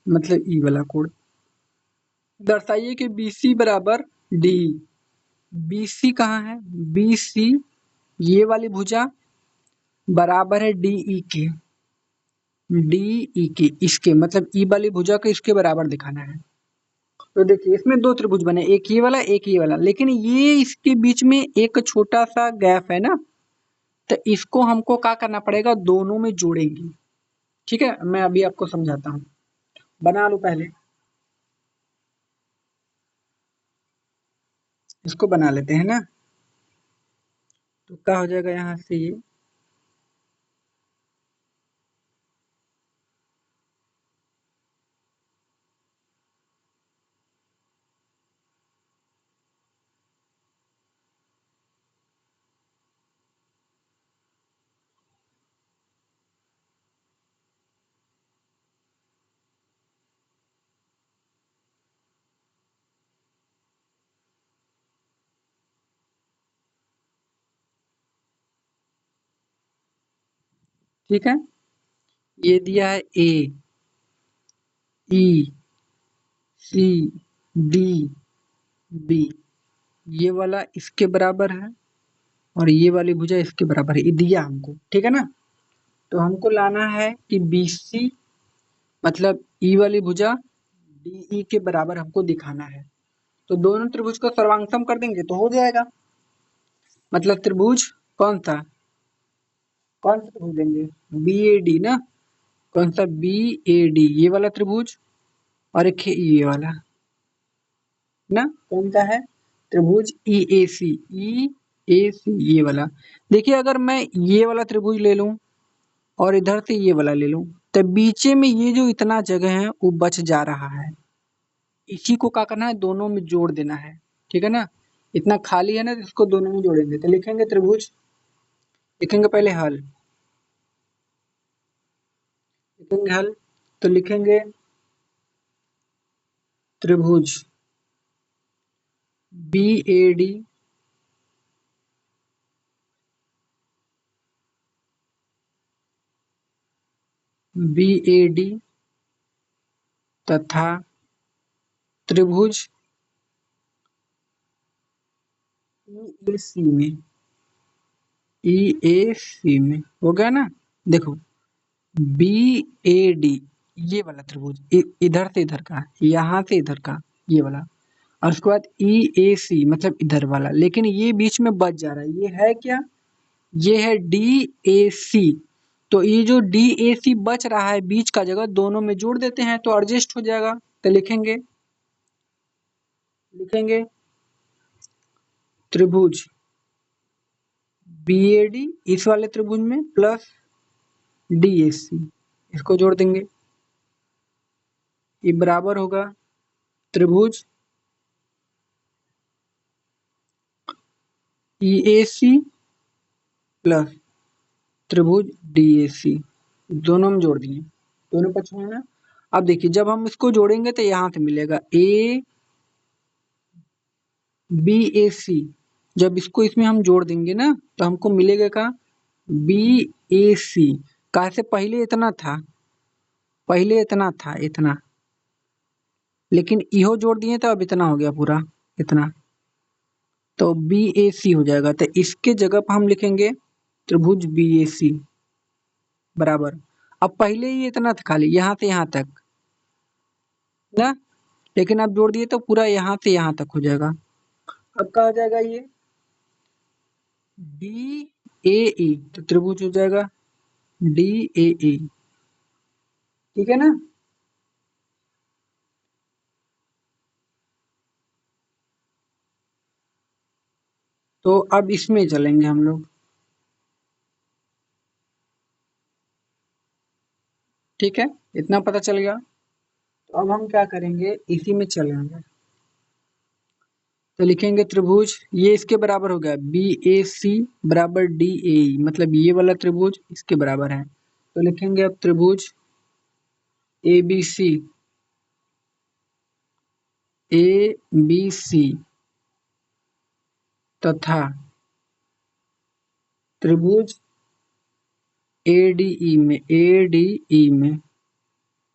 Speaker 1: मतलब ई वाला कोण। दर्शाइए कि बी सी बराबर डी। बी सी कहाँ है, बी सी ये वाली भुजा बराबर है डी ई के, डी ई के इसके मतलब ई वाली भुजा को इसके बराबर दिखाना है। तो देखिए इसमें दो त्रिभुज बने, एक ये वाला एक ये वाला, लेकिन ये इसके बीच में एक छोटा सा गैप है ना, तो इसको हमको क्या करना पड़ेगा, दोनों में जोड़ेंगे। ठीक है, मैं अभी आपको समझाता हूँ, बना लो पहले, इसको बना लेते हैं ना। तो क्या हो जाएगा यहाँ से ये, ठीक है, ये दिया है ए ई सी डी बी, ये वाला इसके बराबर है और ये वाली भुजा इसके बराबर है, ये दिया हमको। ठीक है ना, तो हमको लाना है कि बी सी मतलब ई वाली भुजा डी ई के बराबर हमको दिखाना है। तो दोनों त्रिभुज को सर्वांगसम कर देंगे तो हो जाएगा। मतलब त्रिभुज कौन सा त्रिभुज देंगे, बी ए डी ना, कौन सा बी ए डी ये वाला त्रिभुज, और एक है ये वाला ना, कौन सा है त्रिभुज ई ए सी, ई ए सी ये वाला। देखिए अगर मैं ये वाला त्रिभुज ले लूं और इधर से ये वाला ले लूं, तो बीचे में ये जो इतना जगह है वो बच जा रहा है, इसी को क्या करना है, दोनों में जोड़ देना है। ठीक है ना, इतना खाली है ना, तो इसको दोनों में जोड़ेंगे तो लिखेंगे त्रिभुज, लिखेंगे पहले हल, लिखेंगे हल, तो लिखेंगे त्रिभुज B A D B A D तथा त्रिभुज ई ए सी में, ई ए सी में हो गया ना। देखो बी ए डी ये वाला त्रिभुज इधर से इधर का, यहाँ से इधर का ये वाला, और उसके बाद ई ए सी मतलब इधर वाला, लेकिन ये बीच में बच जा रहा है, ये है क्या, ये है डी ए सी। तो ये जो डी ए सी बच रहा है बीच का जगह, दोनों में जोड़ देते हैं तो एडजस्ट हो जाएगा। तो लिखेंगे, लिखेंगे त्रिभुज बी ए डी इस वाले त्रिभुज में प्लस डी ए सी, इसको जोड़ देंगे, ये बराबर होगा त्रिभुज ई ए सी प्लस त्रिभुज डी ए सी, दोनों में जोड़ दिए, दोनों पक्ष में ना। अब देखिए जब हम इसको जोड़ेंगे तो यहाँ से मिलेगा ए बी ए सी, जब इसको इसमें हम जोड़ देंगे ना तो हमको मिलेगा का बी ए सी, कहा से पहले इतना था, पहले इतना था इतना, लेकिन इहो जोड़ दिए तो अब इतना हो गया पूरा इतना, तो बी ए सी हो जाएगा। तो इसके जगह पर हम लिखेंगे त्रिभुज बी ए सी बराबर, अब पहले ही इतना था खाली यहाँ से यहाँ तक ना, लेकिन अब जोड़ दिए तो पूरा यहाँ से यहाँ तक हो जाएगा। अब क्या हो जाएगा ये डी ए ई, तो त्रिभुज हो जाएगा डी ए ई। ठीक है ना। तो अब इसमें चलेंगे हम लोग। ठीक है, इतना पता चल गया। तो अब हम क्या करेंगे, इसी में चलेंगे। तो लिखेंगे त्रिभुज, ये इसके बराबर हो गया बी ए सी बराबर डी ए ई, मतलब ये वाला त्रिभुज इसके बराबर है। तो लिखेंगे अब त्रिभुज ए बी सी, ए बी सी तथा त्रिभुज ए डी ई में, ए डी ई में,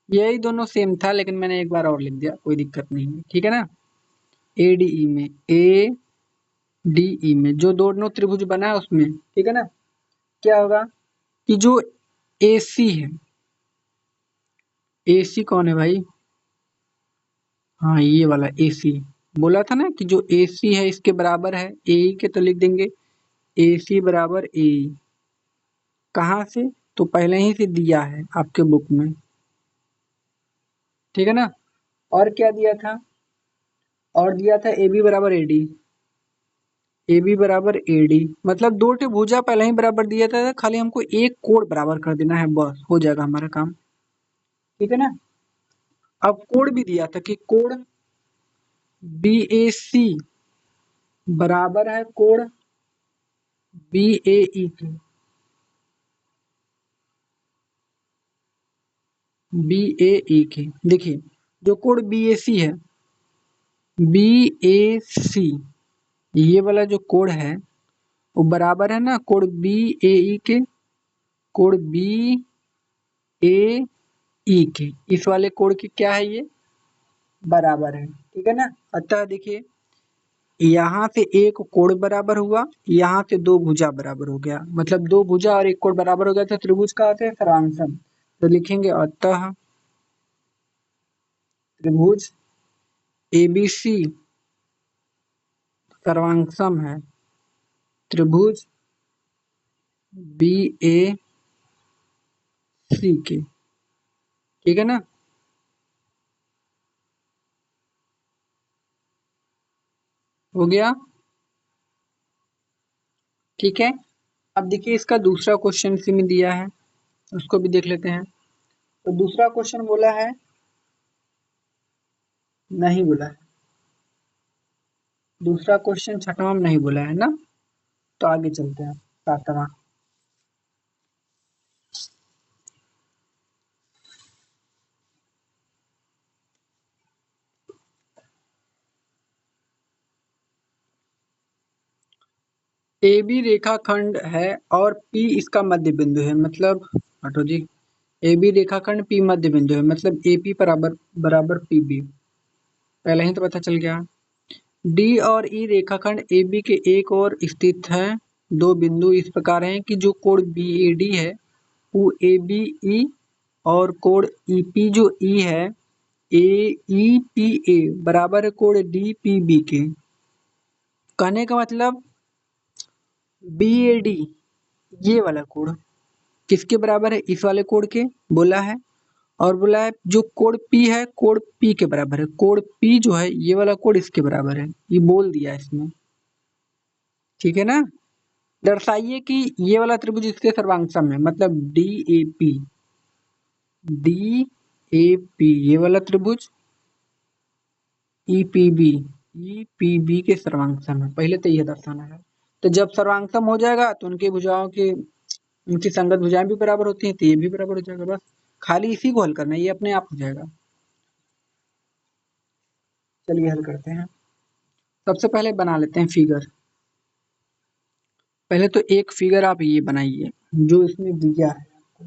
Speaker 1: यही दोनों सेम था लेकिन मैंने एक बार और लिख दिया, कोई दिक्कत नहीं है। ठीक है ना। ए डी ई में, ए डी ई में जो दोनों त्रिभुज बना है उसमें, ठीक है ना, क्या होगा कि जो ए सी है, ए सी कौन है भाई, हाँ ये वाला ए सी, बोला था ना कि जो ए सी है इसके बराबर है ए ई के, तो लिख देंगे ए सी बराबर ए ई। कहाँ से, तो पहले ही से दिया है आपके बुक में। ठीक है ना। और क्या दिया था, और दिया था ए बी बराबर ए डी, ए बी बराबर ए डी, मतलब दो टे भुजा पहले ही बराबर दिया था, खाली हमको एक कोण बराबर कर देना है, बस हो जाएगा हमारा काम। ठीक है ना। अब कोण भी दिया था कि कोण बी ए सी बराबर है कोण बी ए ई के, बी ए ई के। देखिए जो कोण बी ए सी है, बी ए सी, ये वाला जो कोण है वो बराबर है ना कोण बी ए ई के, कोण बी ए ई के, इस वाले कोण की क्या है ये, बराबर है। ठीक है ना। अतः देखिए यहाँ से एक कोण बराबर हुआ, यहाँ से दो भुजा बराबर हो गया, मतलब दो भुजा और एक कोण बराबर हो गया, तो त्रिभुज का अर्थ है सर्वांगसम। तो लिखेंगे अतः त्रिभुज एबीसी सर्वांगसम है, त्रिभुज बी ए सी के। ठीक है ना। हो गया। ठीक है। अब देखिए इसका दूसरा क्वेश्चन इसी में दिया है, उसको भी देख लेते हैं। तो दूसरा क्वेश्चन बोला है, नहीं बोला है, दूसरा क्वेश्चन छठवां में नहीं बोला है ना। तो आगे चलते हैं सातवां। ए बी रेखाखंड है और पी इसका मध्य बिंदु है, मतलब हटो जी, ए बी रेखाखंड पी मध्य बिंदु है, मतलब ए पी बराबर बराबर पी बी, पहले ही तो पता चल गया। डी और ई रेखाखंड ए बी के एक ओर स्थित है, दो बिंदु इस प्रकार हैं कि जो कोण बी ए डी है वो ए बी ई, और कोण ई पी जो ई है ए ई पी ए बराबर है कोण डी पी बी के। कहने का मतलब बी ए डी ये वाला कोण किसके बराबर है, इस वाले कोण के बोला है, और बोला है जो कोण पी है कोण पी के बराबर है, कोण पी जो है ये वाला कोण इसके बराबर है, ये बोल दिया है इसमें। ठीक है ना। दर्शाइए कि ये वाला त्रिभुज इसके सर्वांगसम है, मतलब D A P, D A P ये वाला त्रिभुज E P B, E P B के सर्वांगसम है, पहले तो यह दर्शाना है। तो जब सर्वांगसम हो जाएगा तो उनकी भुजाओं की, उनकी संगत भुजाएं भी बराबर होती हैं, तो ये भी बराबर हो जाएगा, बस खाली इसी को हल करना है, ये अपने आप हो जाएगा। चलिए हल करते हैं। सबसे पहले बना लेते हैं फिगर। पहले तो एक फिगर आप ये बनाइए जो इसमें दिया है आपको।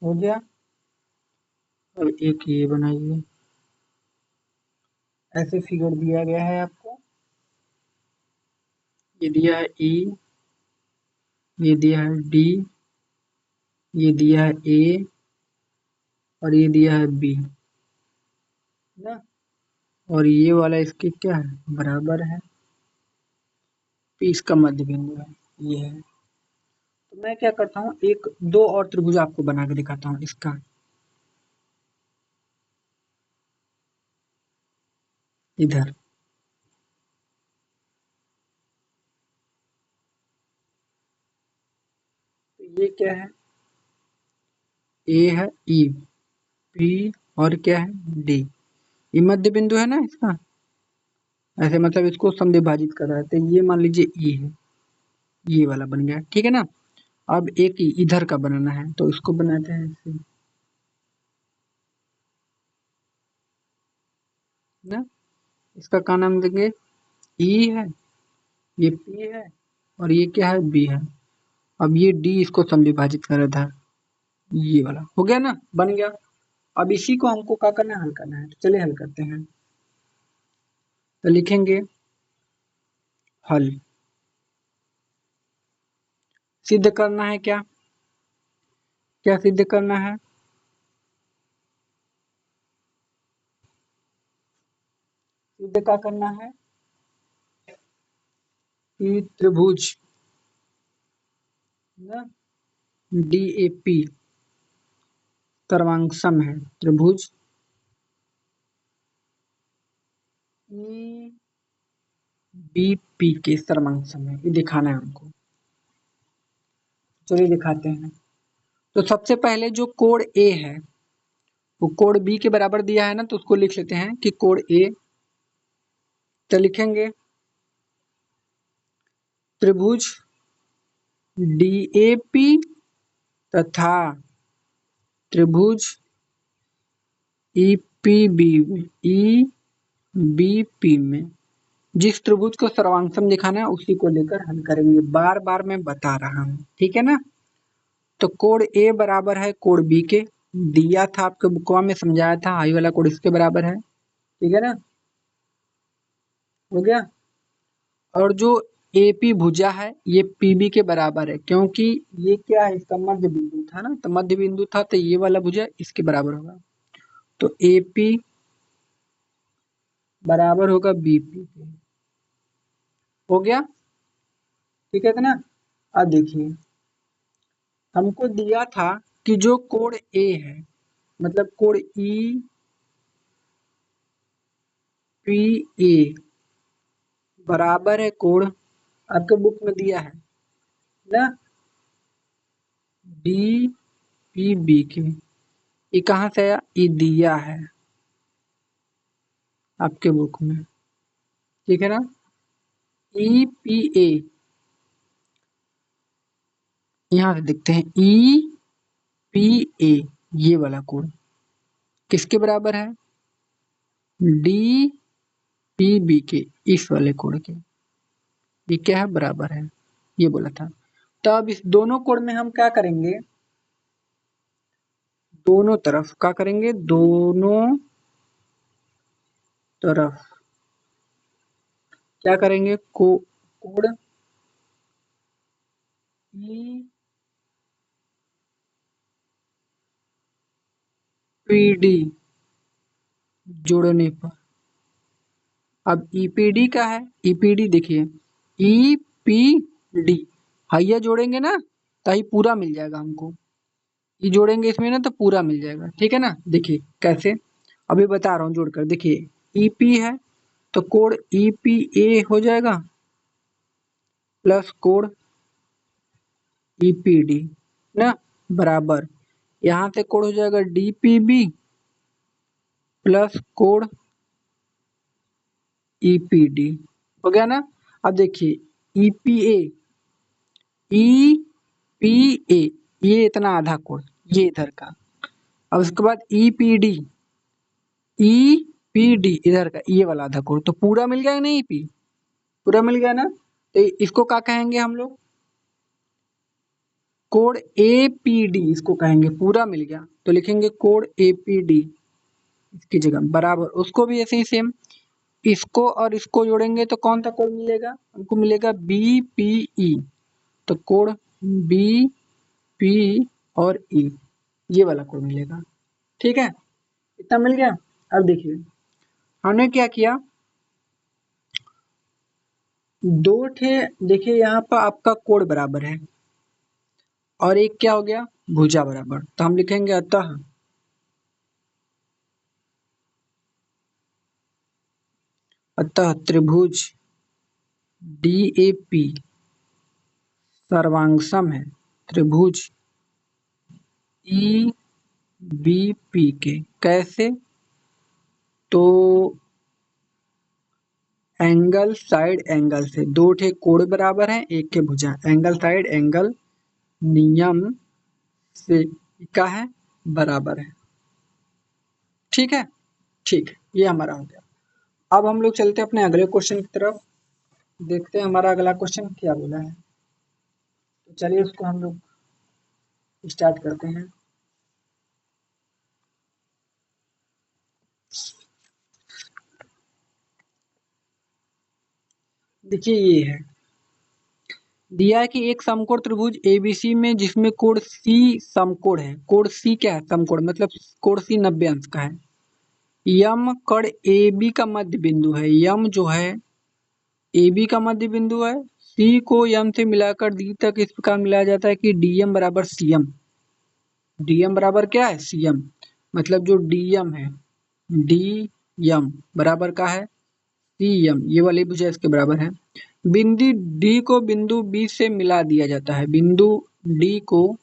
Speaker 1: हो गया। और एक ये बनाइए, ऐसे फिगर दिया गया है आपको, ये दिया है ई, ये दिया है डी, ये दिया है ए, और ये दिया है बी। ना, और ये वाला इसके क्या है, बराबर है, पी इसका मध्य बिंदु है, ये है। तो मैं क्या करता हूँ, एक दो और त्रिभुज आपको बना के दिखाता हूँ इसका। इधर तो ये क्या है, ए है, ई, पी, और क्या है, डी। ये मध्य बिंदु है ना इसका, ऐसे मतलब इसको समद्विभाजित कर रहा है, तो ये मान लीजिए ई है, ये वाला बन गया, ठीक है ना। अब एक इधर का बनाना है, तो इसको बनाते हैं ऐसे ना, इसका क्या नाम देंगे, ई है, ये पी है, और ये क्या है, बी है। अब ये डी इसको समद्विभाजित कर रहा था, ये वाला हो गया ना, बन गया। अब इसी को हमको क्या करना है, हल करना है, तो चलिए हल करते हैं। तो लिखेंगे हल, सिद्ध करना है क्या, क्या सिद्ध करना है, सिद्ध क्या करना है कि त्रिभुज ना, डीएपी सर्वांगसम है, त्रिभुज बीपी के सर्वांगसम है, ये दिखाना है हमको। चलिए दिखाते हैं। तो सबसे पहले जो कोण ए है वो कोण बी के बराबर दिया है ना, तो उसको लिख लेते हैं कि कोण ए। तो लिखेंगे त्रिभुज डीएपी तथा त्रिभुज ईपीबी ईबीपी में जिस त्रिभुज को सर्वांगसम दिखाना है उसी को लेकर हल करेंगे, बार बार मैं बता रहा हूँ, ठीक है ना। तो कोण ए बराबर है कोण बी के, दिया था आपके बुकवा में, समझाया था, आई वाला कोण इसके बराबर है, ठीक है ना, हो गया। और जो एपी भुजा है ये पीबी के बराबर है, क्योंकि ये क्या है, इसका मध्य बिंदु था ना, तो मध्य बिंदु था, तो ये वाला भुजा इसके बराबर होगा। तो एपी बराबर होगा बीपी के, हो गया, ठीक है ना। अब देखिए हमको दिया था कि जो कोण ए है, मतलब कोण ई पी ए बराबर है कोण, आपके बुक में दिया है ना, डी पी बी के। ये कहाँ से आया, ये दिया है आपके बुक में, ठीक है ना। ई पी ए, यहाँ से देखते हैं, ई पी ए ये वाला कोण किसके बराबर है, डी पी बी के, इस वाले कोण के, ये क्या है, बराबर है, ये बोला था। तो अब इस दोनों कोण में हम क्या करेंगे, दोनों तरफ क्या करेंगे, दोनों तरफ क्या करेंगे, कोण ई पी डी जोड़ने पर, अब ईपीडी का है, ईपीडी देखिए, ईपीडी हाइया जोड़ेंगे ना, तो ही पूरा मिल जाएगा हमको, ये जोड़ेंगे इसमें ना तो पूरा मिल जाएगा, ठीक है ना। देखिए कैसे, अभी बता रहा हूँ जोड़कर, देखिए ईपी है तो कोड ईपीए हो जाएगा प्लस कोड ईपीडी ना, बराबर यहाँ से कोड हो जाएगा डीपीबी प्लस कोड ईपीडी, हो गया ना। अब देखिए ईपीए ईपीए ये इतना आधा कोड, ये इधर का, अब उसके बाद ईपीडी ईपीडी इधर का, ये वाला आधा कोड, तो पूरा मिल गया नहीं, ईपी पूरा मिल गया ना। तो इसको क्या कहेंगे हम लोग, कोड एपीडी इसको कहेंगे, पूरा मिल गया तो लिखेंगे कोड एपीडी इसकी जगह बराबर, उसको भी ऐसे ही सेम, इसको और इसको जोड़ेंगे तो कौन सा कोड मिलेगा, हमको मिलेगा बीपीई, तो कोड बी पी और ई ये वाला कोड मिलेगा, ठीक है, इतना मिल गया। अब देखिए हमने क्या किया, दो ठे, देखिए यहाँ पर आपका कोण बराबर है और एक क्या हो गया, भुजा बराबर, तो हम लिखेंगे अतः त्रिभुज DAP सर्वांगसम है त्रिभुज EBP के। कैसे, तो एंगल साइड एंगल से, दो ठे कोण बराबर हैं, एक के भुजा, एंगल साइड एंगल नियम से क्या है, बराबर है। ठीक है, ठीक है, ये हमारा हो गया। अब हम लोग चलते हैं अपने अगले क्वेश्चन की तरफ, देखते हैं हमारा अगला क्वेश्चन क्या बोला है। तो चलिए उसको हम लोग स्टार्ट करते हैं। देखिए ये है, दिया है कि एक समकोण त्रिभुज ABC में जिसमें कोण C समकोण है। कोण C क्या है, समकोण, मतलब कोण C 90 अंश का है। यम कण AB का मध्य बिंदु है। यम जो है AB का मध्य बिंदु है। C को यम से मिलाकर D तक इस प्रकार मिलाया जाता है कि DM बराबर CM। DM बराबर क्या है, CM, मतलब जो DM है, DM बराबर का है CM, ये वाली भुजा इसके बराबर है। बिंदु D को बिंदु B से मिला दिया जाता है। बिंदु D को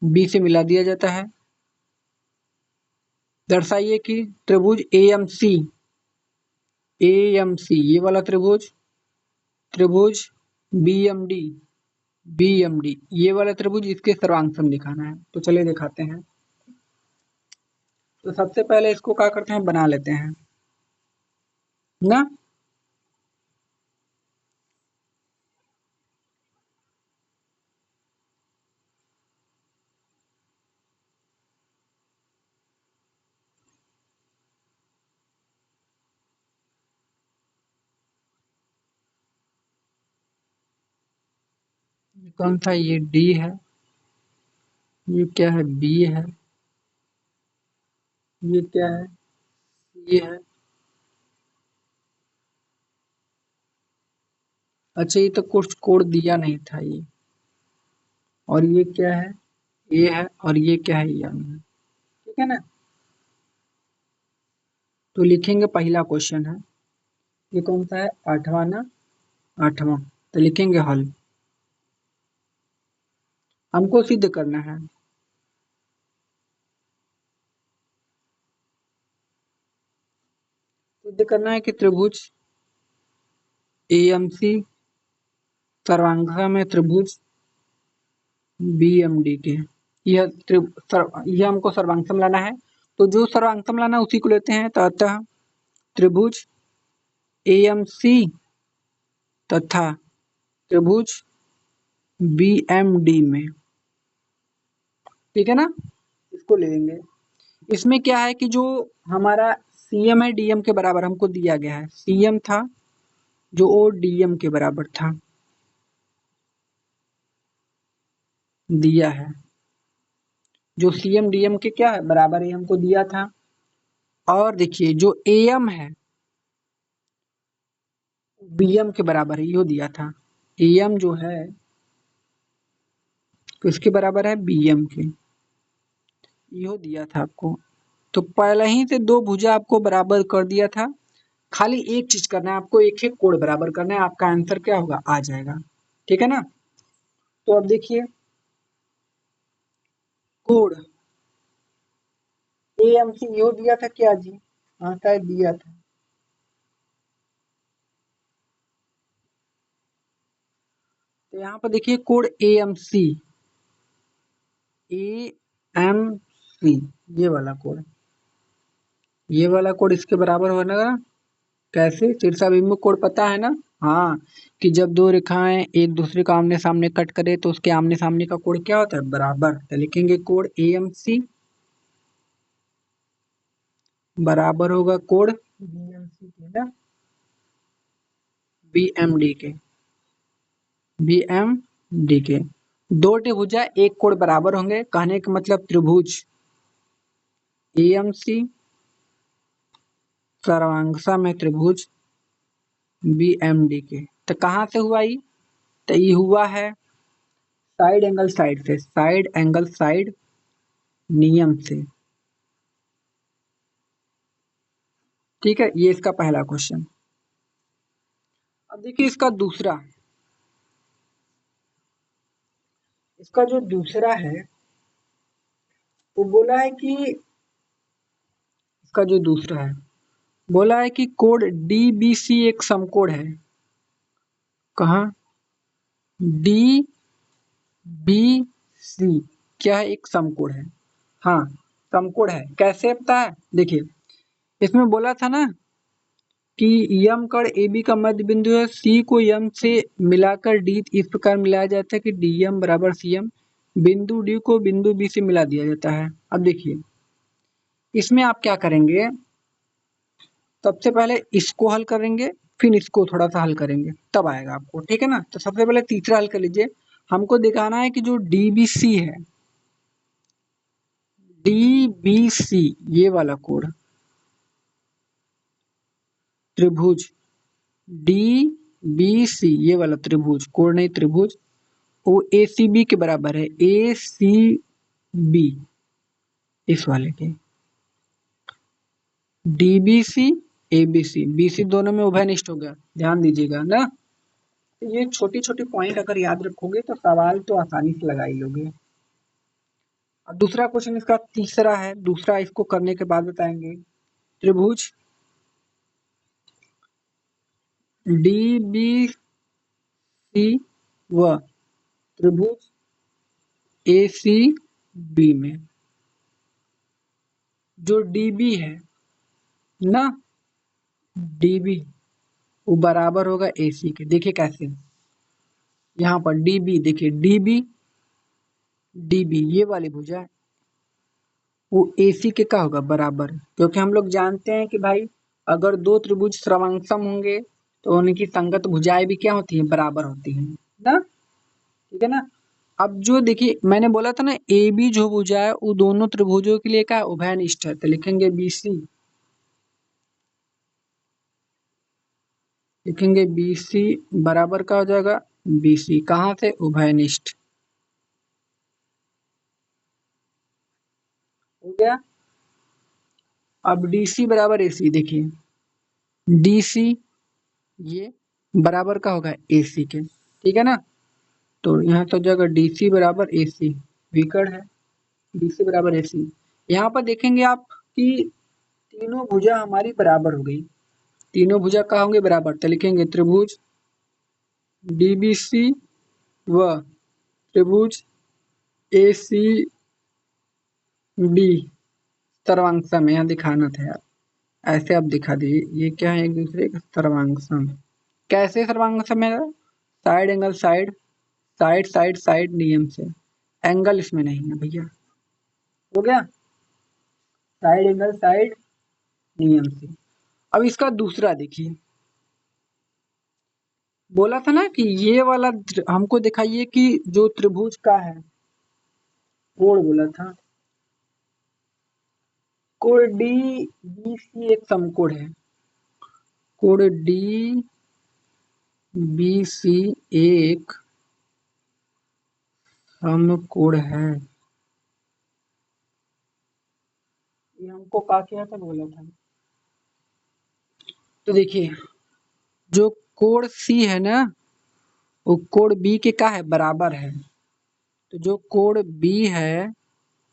Speaker 1: B से मिला दिया जाता है। दर्शाइए कि त्रिभुज AMC ये वाला त्रिभुज, त्रिभुज BMD ये वाला त्रिभुज, इसके सर्वांगसम दिखाना है। तो चलिए दिखाते हैं। तो सबसे पहले इसको क्या करते हैं, बना लेते हैं ना। कौन सा, ये D है, ये क्या है, B है, ये क्या है, ये है। अच्छा, ये तो कुछ कोड दिया नहीं था ये। और ये क्या है, ये है, और ये क्या है, ये है। ठीक है ना। तो लिखेंगे, पहला क्वेश्चन है, ये कौन सा है, आठवां ना, आठवां। तो लिखेंगे हल, हमको सिद्ध करना है। सिद्ध करना है कि त्रिभुज AMC सर्वांगसम है त्रिभुज BMD के। यह हमको सर्वांगसम लाना है। तो जो सर्वांगसम लाना है उसी को लेते हैं। तो अतः त्रिभुज AMC तथा त्रिभुज BMD में, ठीक है ना, इसको ले लेंगे। इसमें क्या है कि जो हमारा CM है DM के बराबर हमको दिया गया है। CM था जो ओ DM के बराबर था, दिया है। जो CM DM के क्या है, बराबर, ये हमको दिया था। और देखिए जो AM है BM के बराबर है, यो दिया था। AM जो है किसके बराबर है, BM के, यो दिया था आपको। तो पहले ही से दो भुजा आपको बराबर कर दिया था। खाली एक चीज करना है आपको, एक एक कोण बराबर करना है, आपका आंसर क्या होगा, आ जाएगा। ठीक है ना। तो अब देखिए, कोण AMC यो दिया था क्या जी, हाँ शायद दिया था। तो यहाँ पर देखिए कोण AMC ये वाला कोण, ये वाला कोण इसके बराबर होगा। कैसे, तिरछाभिमुख कोण पता है ना। हाँ, कि जब दो रेखाएं एक दूसरे को आमने सामने कट करे तो उसके आमने सामने का कोण क्या होता है, बराबर। तो लिखेंगे कोण AMC बराबर होगा कोण BMC के ना, BMD के, BMD के। दो त्रिभुजा एक कोण बराबर होंगे, कहने का मतलब त्रिभुज AMC सर्वांगसम है त्रिभुज BMD के। तो कहाँ से हुआ ये? तो ये हुआ है साइड एंगल साइड से, साइड एंगल साइड नियम से। ठीक है, ये इसका पहला क्वेश्चन। अब देखिए इसका दूसरा, इसका जो दूसरा है वो बोला है कि, इसका जो दूसरा है बोला है कि कोड DBC एक समकोण है। कहाँ? DBC क्या है? एक समकोण है। हाँ, समकोण है। कैसे पता है? देखिए इसमें बोला था ना कि यम कण AB का मध्य बिंदु है, C को यम से मिलाकर D इस प्रकार मिलाया जाता है कि DM बराबर CM। बिंदु D को बिंदु B से मिला दिया जाता है। अब देखिए इसमें आप क्या करेंगे, सबसे पहले इसको हल करेंगे, फिर इसको थोड़ा सा हल करेंगे, तब आएगा आपको। ठीक है ना? तो सबसे पहले तीसरा हल कर लीजिए। हमको दिखाना है कि जो DBC है, DBC ये वाला कोण त्रिभुज DBC ये वाला त्रिभुज, कोण नहीं त्रिभुज, वो ACB के बराबर है। ACB इस वाले के, DBC ABC, BC दोनों में उभयनिष्ठ हो गया, ध्यान दीजिएगा ना। ये छोटी छोटी पॉइंट अगर याद रखोगे तो सवाल तो आसानी से लगा ही लोगे। अब दूसरा क्वेश्चन इसका तीसरा है, दूसरा इसको करने के बाद बताएंगे। त्रिभुज DBC व त्रिभुज ACB में जो DB है ना, DB वो बराबर होगा AC के। देखिए कैसे, यहाँ पर DB देखिए, DB ये वाली भुजा है, वो AC के का होगा बराबर, क्योंकि हम लोग जानते हैं कि भाई अगर दो त्रिभुज सर्वांगसम होंगे तो उनकी संगत भुजाएं भी क्या होती हैं? बराबर होती हैं ना। ठीक है ना? अब जो देखिए मैंने बोला था ना AB जो भुजा है वो दोनों त्रिभुजों के लिए क्या है? उभयनिष्ठ है। तो लिखेंगे BC, लिखेंगे BC बराबर का हो जाएगा BC, कहाँ से? उभयनिष्ठ। हो गया। अब DC बराबर AC, देखिए DC ये बराबर का होगा AC के। ठीक है ना? तो यहाँ तो जगह DC बराबर AC विकर्ण है, DC बराबर AC। यहाँ पर देखेंगे आप कि तीनों भुजा हमारी बराबर हो गई, तीनों भुजा कहाँ होंगे? बराबर। तो लिखेंगे त्रिभुज DBC व त्रिभुज ACD सर्वांगसम है। यहाँ दिखाना था यार, ऐसे आप दिखा दीजिए। ये क्या है? एक दूसरे का सर्वांगसम। कैसे सर्वांगसम है? Side angle side, side side side नियम से। एंगल इसमें नहीं है भैया। हो गया? साइड एंगल साइड नियम से। अब इसका दूसरा देखिए, बोला था ना कि ये वाला हमको दिखाइए कि जो त्रिभुज का है कोण, बोला था कोण DBC एक समकोण है। कोण DBC एक समकोण है। ये हमको क्या किया था? बोला था। तो देखिए जो कोण C है ना, वो कोण B के का है? बराबर है। तो जो कोण B है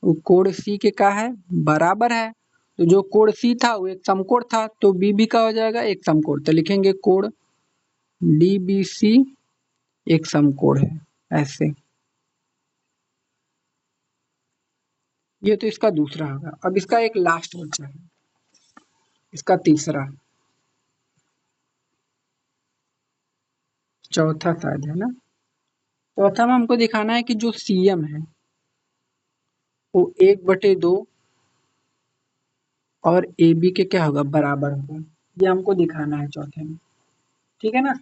Speaker 1: वो कोण C के का है? बराबर है। तो जो कोण C था वो एक समकोण था, तो B भी का हो जाएगा? एक समकोण। तो लिखेंगे कोण DBC एक समकोण है, ऐसे। ये तो इसका दूसरा होगा। अब इसका एक लास्ट बचा है, इसका तीसरा, चौथा शायद है ना। चौथा में हमको दिखाना है कि जो CM है वो 1/2 और AB के क्या होगा? बराबर होगा। ये हमको दिखाना है चौथे में। ठीक है ना?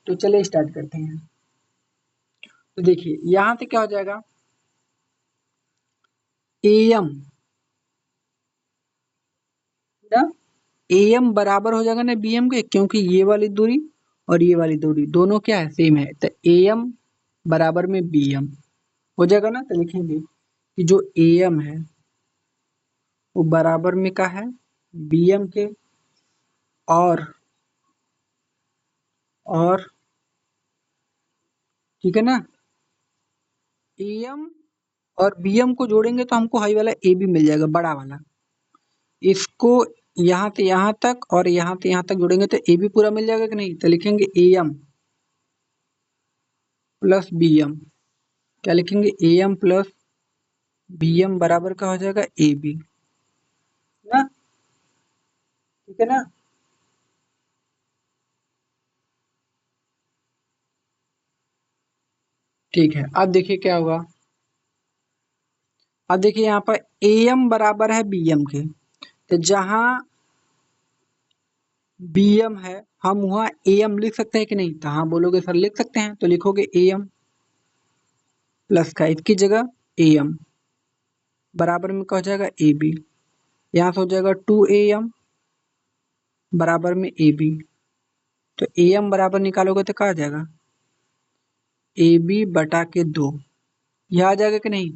Speaker 1: तो चलिए स्टार्ट करते हैं। तो देखिए यहाँ से क्या हो जाएगा? AM ना AM बराबर हो जाएगा ना BM के, क्योंकि ये वाली दूरी और ये वाली दूरी दोनों क्या है, सेम है। तो AM बराबर में BM हो जाएगा ना। तो लिखेंगे कि जो AM है वो बराबर में का है BM के, और ठीक है ना, AM और BM को जोड़ेंगे तो हमको हाई वाला AB मिल जाएगा, बड़ा वाला। इसको यहाँ से यहाँ तक और यहाँ से यहाँ तक जोड़ेंगे तो AB पूरा मिल जाएगा कि नहीं। तो लिखेंगे AM प्लस BM, क्या लिखेंगे AM प्लस BM बराबर का हो जाएगा AB ना, ठीक है ना। ठीक है, अब देखिए क्या होगा। अब देखिए यहाँ पर AM बराबर है BM के, तो जहां BM है हम वहां AM लिख सकते हैं कि नहीं। तो हाँ बोलोगे सर लिख सकते हैं, तो लिखोगे AM प्लस का इसकी जगह AM बराबर में क्या हो जाएगा AB, यहाँ से हो जाएगा 2AM बराबर में AB। तो AM बराबर निकालोगे तो क्या आ जाएगा AB बटा के 2, यह आ जाएगा कि नहीं।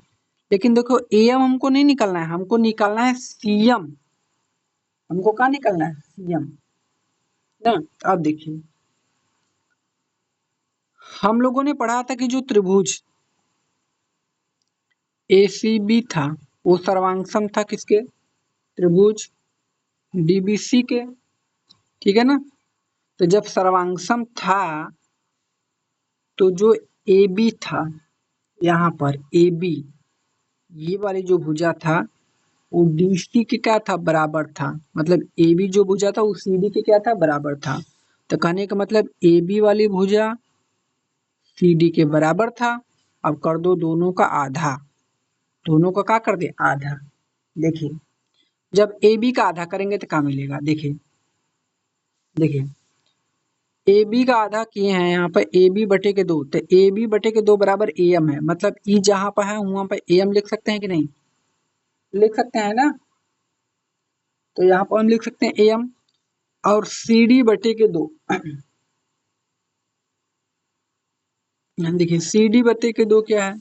Speaker 1: लेकिन देखो AM हमको नहीं निकालना है, हमको निकालना है CM। हमको कहाँ निकालना है CM ना। अब देखिए हम लोगों ने पढ़ा था कि जो त्रिभुज ACB था वो सर्वांगसम था किसके, त्रिभुज DBC के, ठीक है ना। तो जब सर्वांगसम था तो जो AB था, यहाँ पर AB ये वाली जो भुजा था वो DC के क्या था, बराबर था। मतलब AB जो भुजा था वो CD के क्या था, बराबर था। तो कहने का मतलब AB वाली भुजा CD के बराबर था। अब कर दो दोनों का आधा, दोनों का क्या कर दे आधा। देखिए जब AB का आधा करेंगे तो क्या मिलेगा, देखिए देखिए AB का आधा किए हैं यहाँ पर AB बटे के 2, तो AB बटे के 2 बराबर AM है। मतलब E जहां पर है वहां पर AM लिख सकते हैं कि नहीं, लिख सकते हैं ना। तो यहाँ पर हम लिख सकते हैं AM, और CD बटे के 2 देखिए CD बटे के 2 क्या है,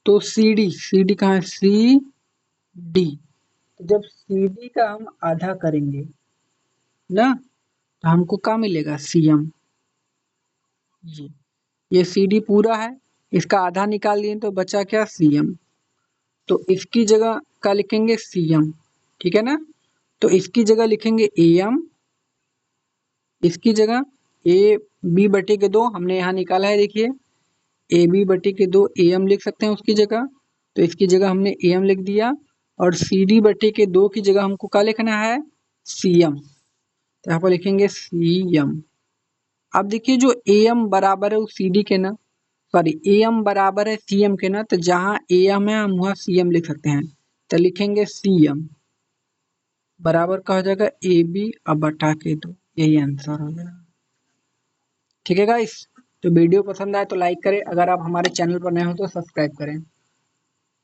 Speaker 1: तो CD कहाँ है CD। तो जब CD का हम आधा करेंगे ना तो हमको क्या मिलेगा CM। ये CD पूरा है, इसका आधा निकाल लिए तो बचा क्या CM। तो इसकी जगह क्या लिखेंगे CM, ठीक है ना। तो इसकी जगह लिखेंगे AM, इसकी जगह AB बटे के 2 हमने यहाँ निकाला है, देखिए AB बटे के 2 AM लिख सकते हैं उसकी जगह। तो इसकी जगह हमने AM लिख दिया, और CD बटे के 2 की जगह हमको क्या लिखना है CM। तो यहाँ पर लिखेंगे CM। अब देखिए जो AM बराबर है वो CD के ना, सॉरी AM बराबर है CM के ना, तो जहाँ AM है हम वहाँ CM लिख सकते हैं। तो लिखेंगे CM बराबर का हो जाएगा AB अब बटा के 2, यही आंसर हो जाएगा। ठीक है गाइस, तो वीडियो पसंद आए तो लाइक करें, अगर आप हमारे चैनल पर नए हो तो सब्सक्राइब करें।